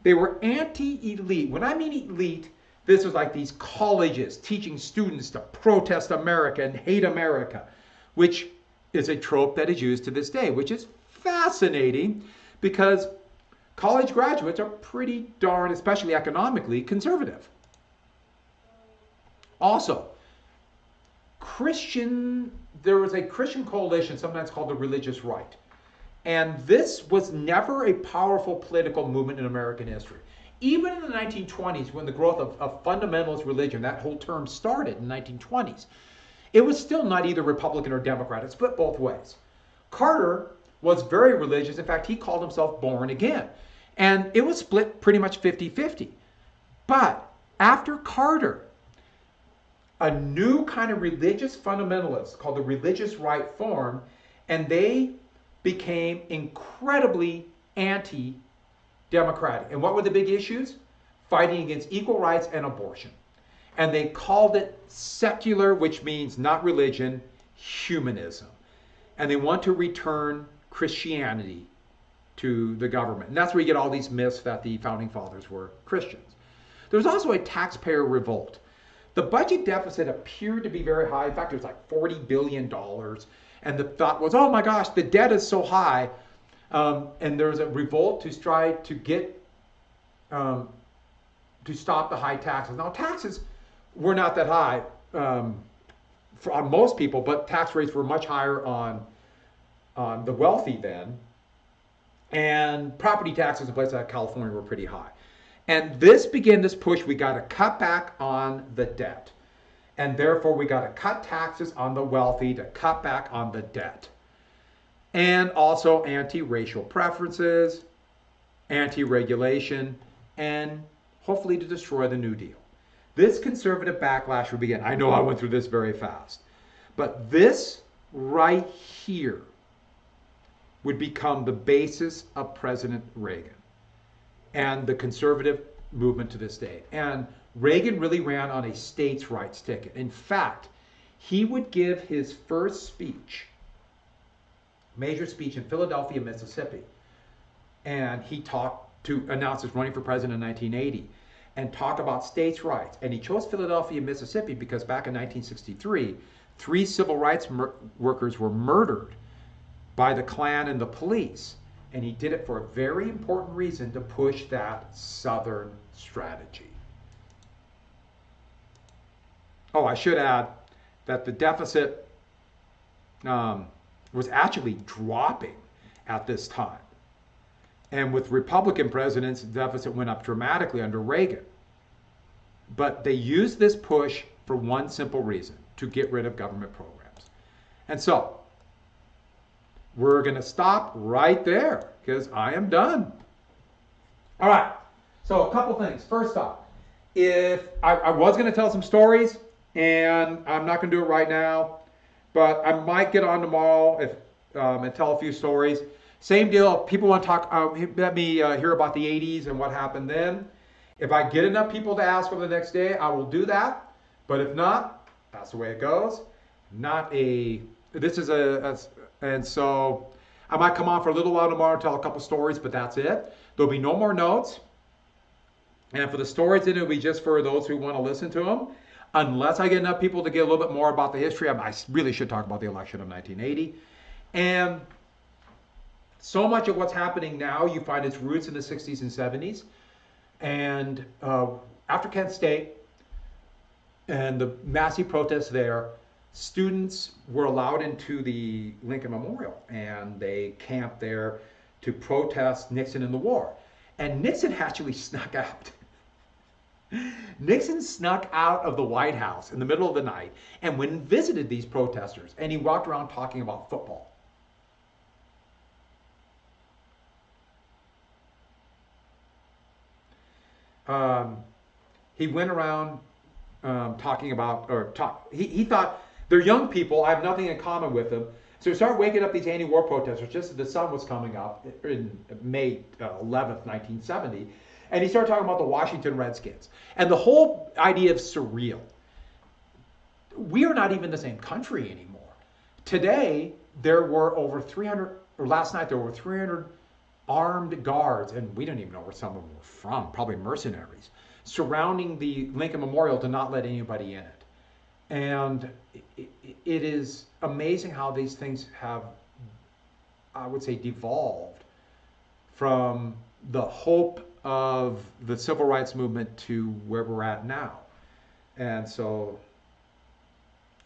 Speaker 1: They were anti-elite. When I mean elite, this was like these colleges teaching students to protest America and hate America, which is a trope that is used to this day, which is fascinating because college graduates are pretty darn, especially economically, conservative. Also, there was a Christian coalition, sometimes called the religious right. And this was never a powerful political movement in American history. Even in the 1920s, when the growth of fundamentalist religion, that whole term started in the 1920s, it was still not either Republican or Democrat. It split both ways. Carter was very religious. In fact, he called himself born again. And it was split pretty much 50-50. But after Carter, a new kind of religious fundamentalist called the religious right formed, and they became incredibly anti-democratic. And what were the big issues? Fighting against equal rights and abortion. And they called it secular, which means not religion, humanism. And they want to return Christianity to the government. And that's where you get all these myths that the founding fathers were Christians. There was also a taxpayer revolt. The budget deficit appeared to be very high. In fact, it was like $40 billion. And the thought was, oh my gosh, the debt is so high. And there was a revolt to try to get, to stop the high taxes. Now, taxes were not that high on most people, but tax rates were much higher on the wealthy then. And property taxes in places like California were pretty high. And this began this push, we got to cut back on the debt. And therefore, we got to cut taxes on the wealthy to cut back on the debt. And also anti-racial preferences, anti-regulation, and hopefully to destroy the New Deal. This conservative backlash would begin. I know I went through this very fast. But this right here would become the basis of President Reagan and the conservative movement to this day. And Reagan really ran on a states' rights ticket. In fact, he would give his first speech, major speech in Philadelphia, Mississippi, and he talked to announce his running for president in 1980 and talk about states' rights. And he chose Philadelphia, Mississippi because back in 1963, 3 civil rights workers were murdered by the Klan and the police. And he did it for a very important reason, to push that Southern strategy. Oh, I should add that the deficit was actually dropping at this time. And with Republican presidents, the deficit went up dramatically under Reagan. But they used this push for one simple reason, to get rid of government programs. And so, we're going to stop right there because I am done. All right. So a couple things. First off, if I was going to tell some stories, and I'm not going to do it right now, but I might get on tomorrow and tell a few stories. Same deal. If people want to talk, let me hear about the 80s and what happened then. If I get enough people to ask over the next day, I will do that. But if not, that's the way it goes. And so I might come on for a little while tomorrow and tell a couple stories, but that's it. There'll be no more notes. And for the stories, it'll be just for those who want to listen to them. Unless I get enough people to get a little bit more about the history, I really should talk about the election of 1980. And so much of what's happening now, you find its roots in the 60s and 70s. And after Kent State and the massive protests there, students were allowed into the Lincoln Memorial, and they camped there to protest Nixon and the war. And Nixon actually snuck out. Nixon snuck out of the White House in the middle of the night and went and visited these protesters, and he walked around talking about football. he went around talking about, he thought they're young people, I have nothing in common with them. So he started waking up these anti-war protesters just as the sun was coming up in May 11th, 1970. And he started talking about the Washington Redskins. And the whole idea of surreal. We are not even the same country anymore. Today, there were over 300, or last night, there were 300 armed guards, and we don't even know where some of them were from, probably mercenaries, surrounding the Lincoln Memorial to not let anybody in it. And it is amazing how these things have, I would say, devolved from the hope of the civil rights movement to where we're at now. And so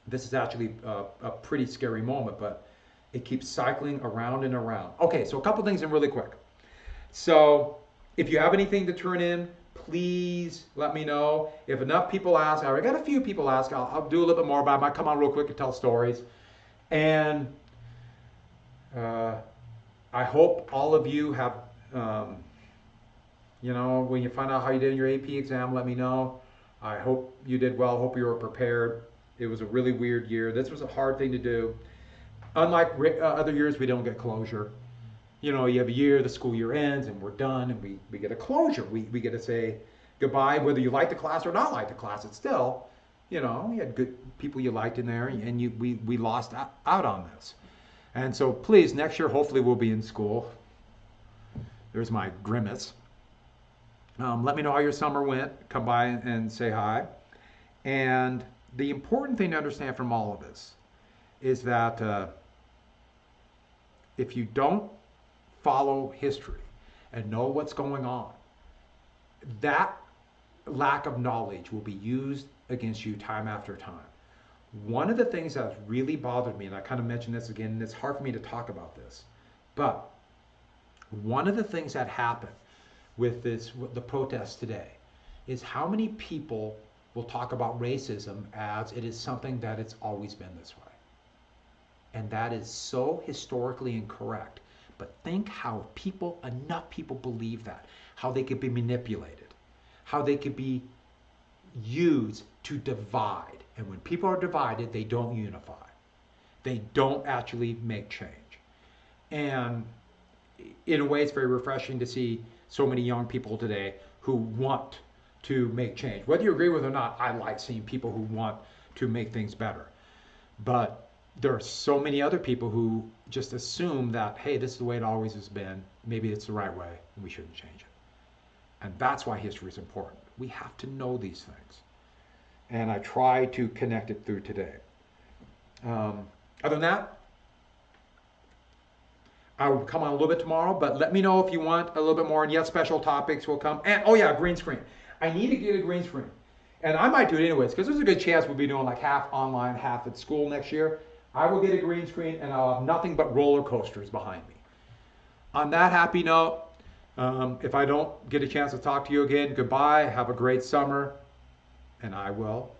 Speaker 1: this is actually a pretty scary moment, but it keeps cycling around and around. Okay, so a couple things in really quick. So if you have anything to turn in, please let me know. If enough people ask, I got a few people ask, I'll do a little bit more about it. I might come on real quick and tell stories. And I hope all of you have, you know, when you find out how you did in your AP exam, let me know. I hope you did well. Hope you were prepared. It was a really weird year. This was a hard thing to do. Unlike other years, we don't get closure. You know, you have a year, the school year ends, and we're done, and we get a closure. We get to say goodbye, whether you like the class or not like the class. It's still, you know, you had good people you liked in there, and we lost out on this. And so please, next year, hopefully we'll be in school. There's my grimace. Let me know how your summer went. Come by and say hi. And the important thing to understand from all of this is that if you don't follow history and know what's going on, that lack of knowledge will be used against you time after time. One of the things that has really bothered me, and I kind of mentioned this again, and it's hard for me to talk about this, but one of the things that happened with the protests today is how many people will talk about racism as it is something that it's always been this way. And that is so historically incorrect. But think how enough people believe that, how they could be manipulated, how they could be used to divide. And when people are divided, they don't unify. They don't actually make change. And in a way, it's very refreshing to see so many young people today who want to make change. Whether you agree with it or not, I like seeing people who want to make things better. But there are so many other people who just assume that, hey, this is the way it always has been. Maybe it's the right way, and we shouldn't change it. And that's why history is important. We have to know these things. And I try to connect it through today. Other than that, I will come on a little bit tomorrow, but let me know if you want a little bit more, and yes, special topics will come. And, oh yeah, green screen. I need to get a green screen. And I might do it anyways, because there's a good chance we'll be doing like half online, half at school next year. I will get a green screen, and I'll have nothing but roller coasters behind me. On that happy note, if I don't get a chance to talk to you again, goodbye, have a great summer, and I will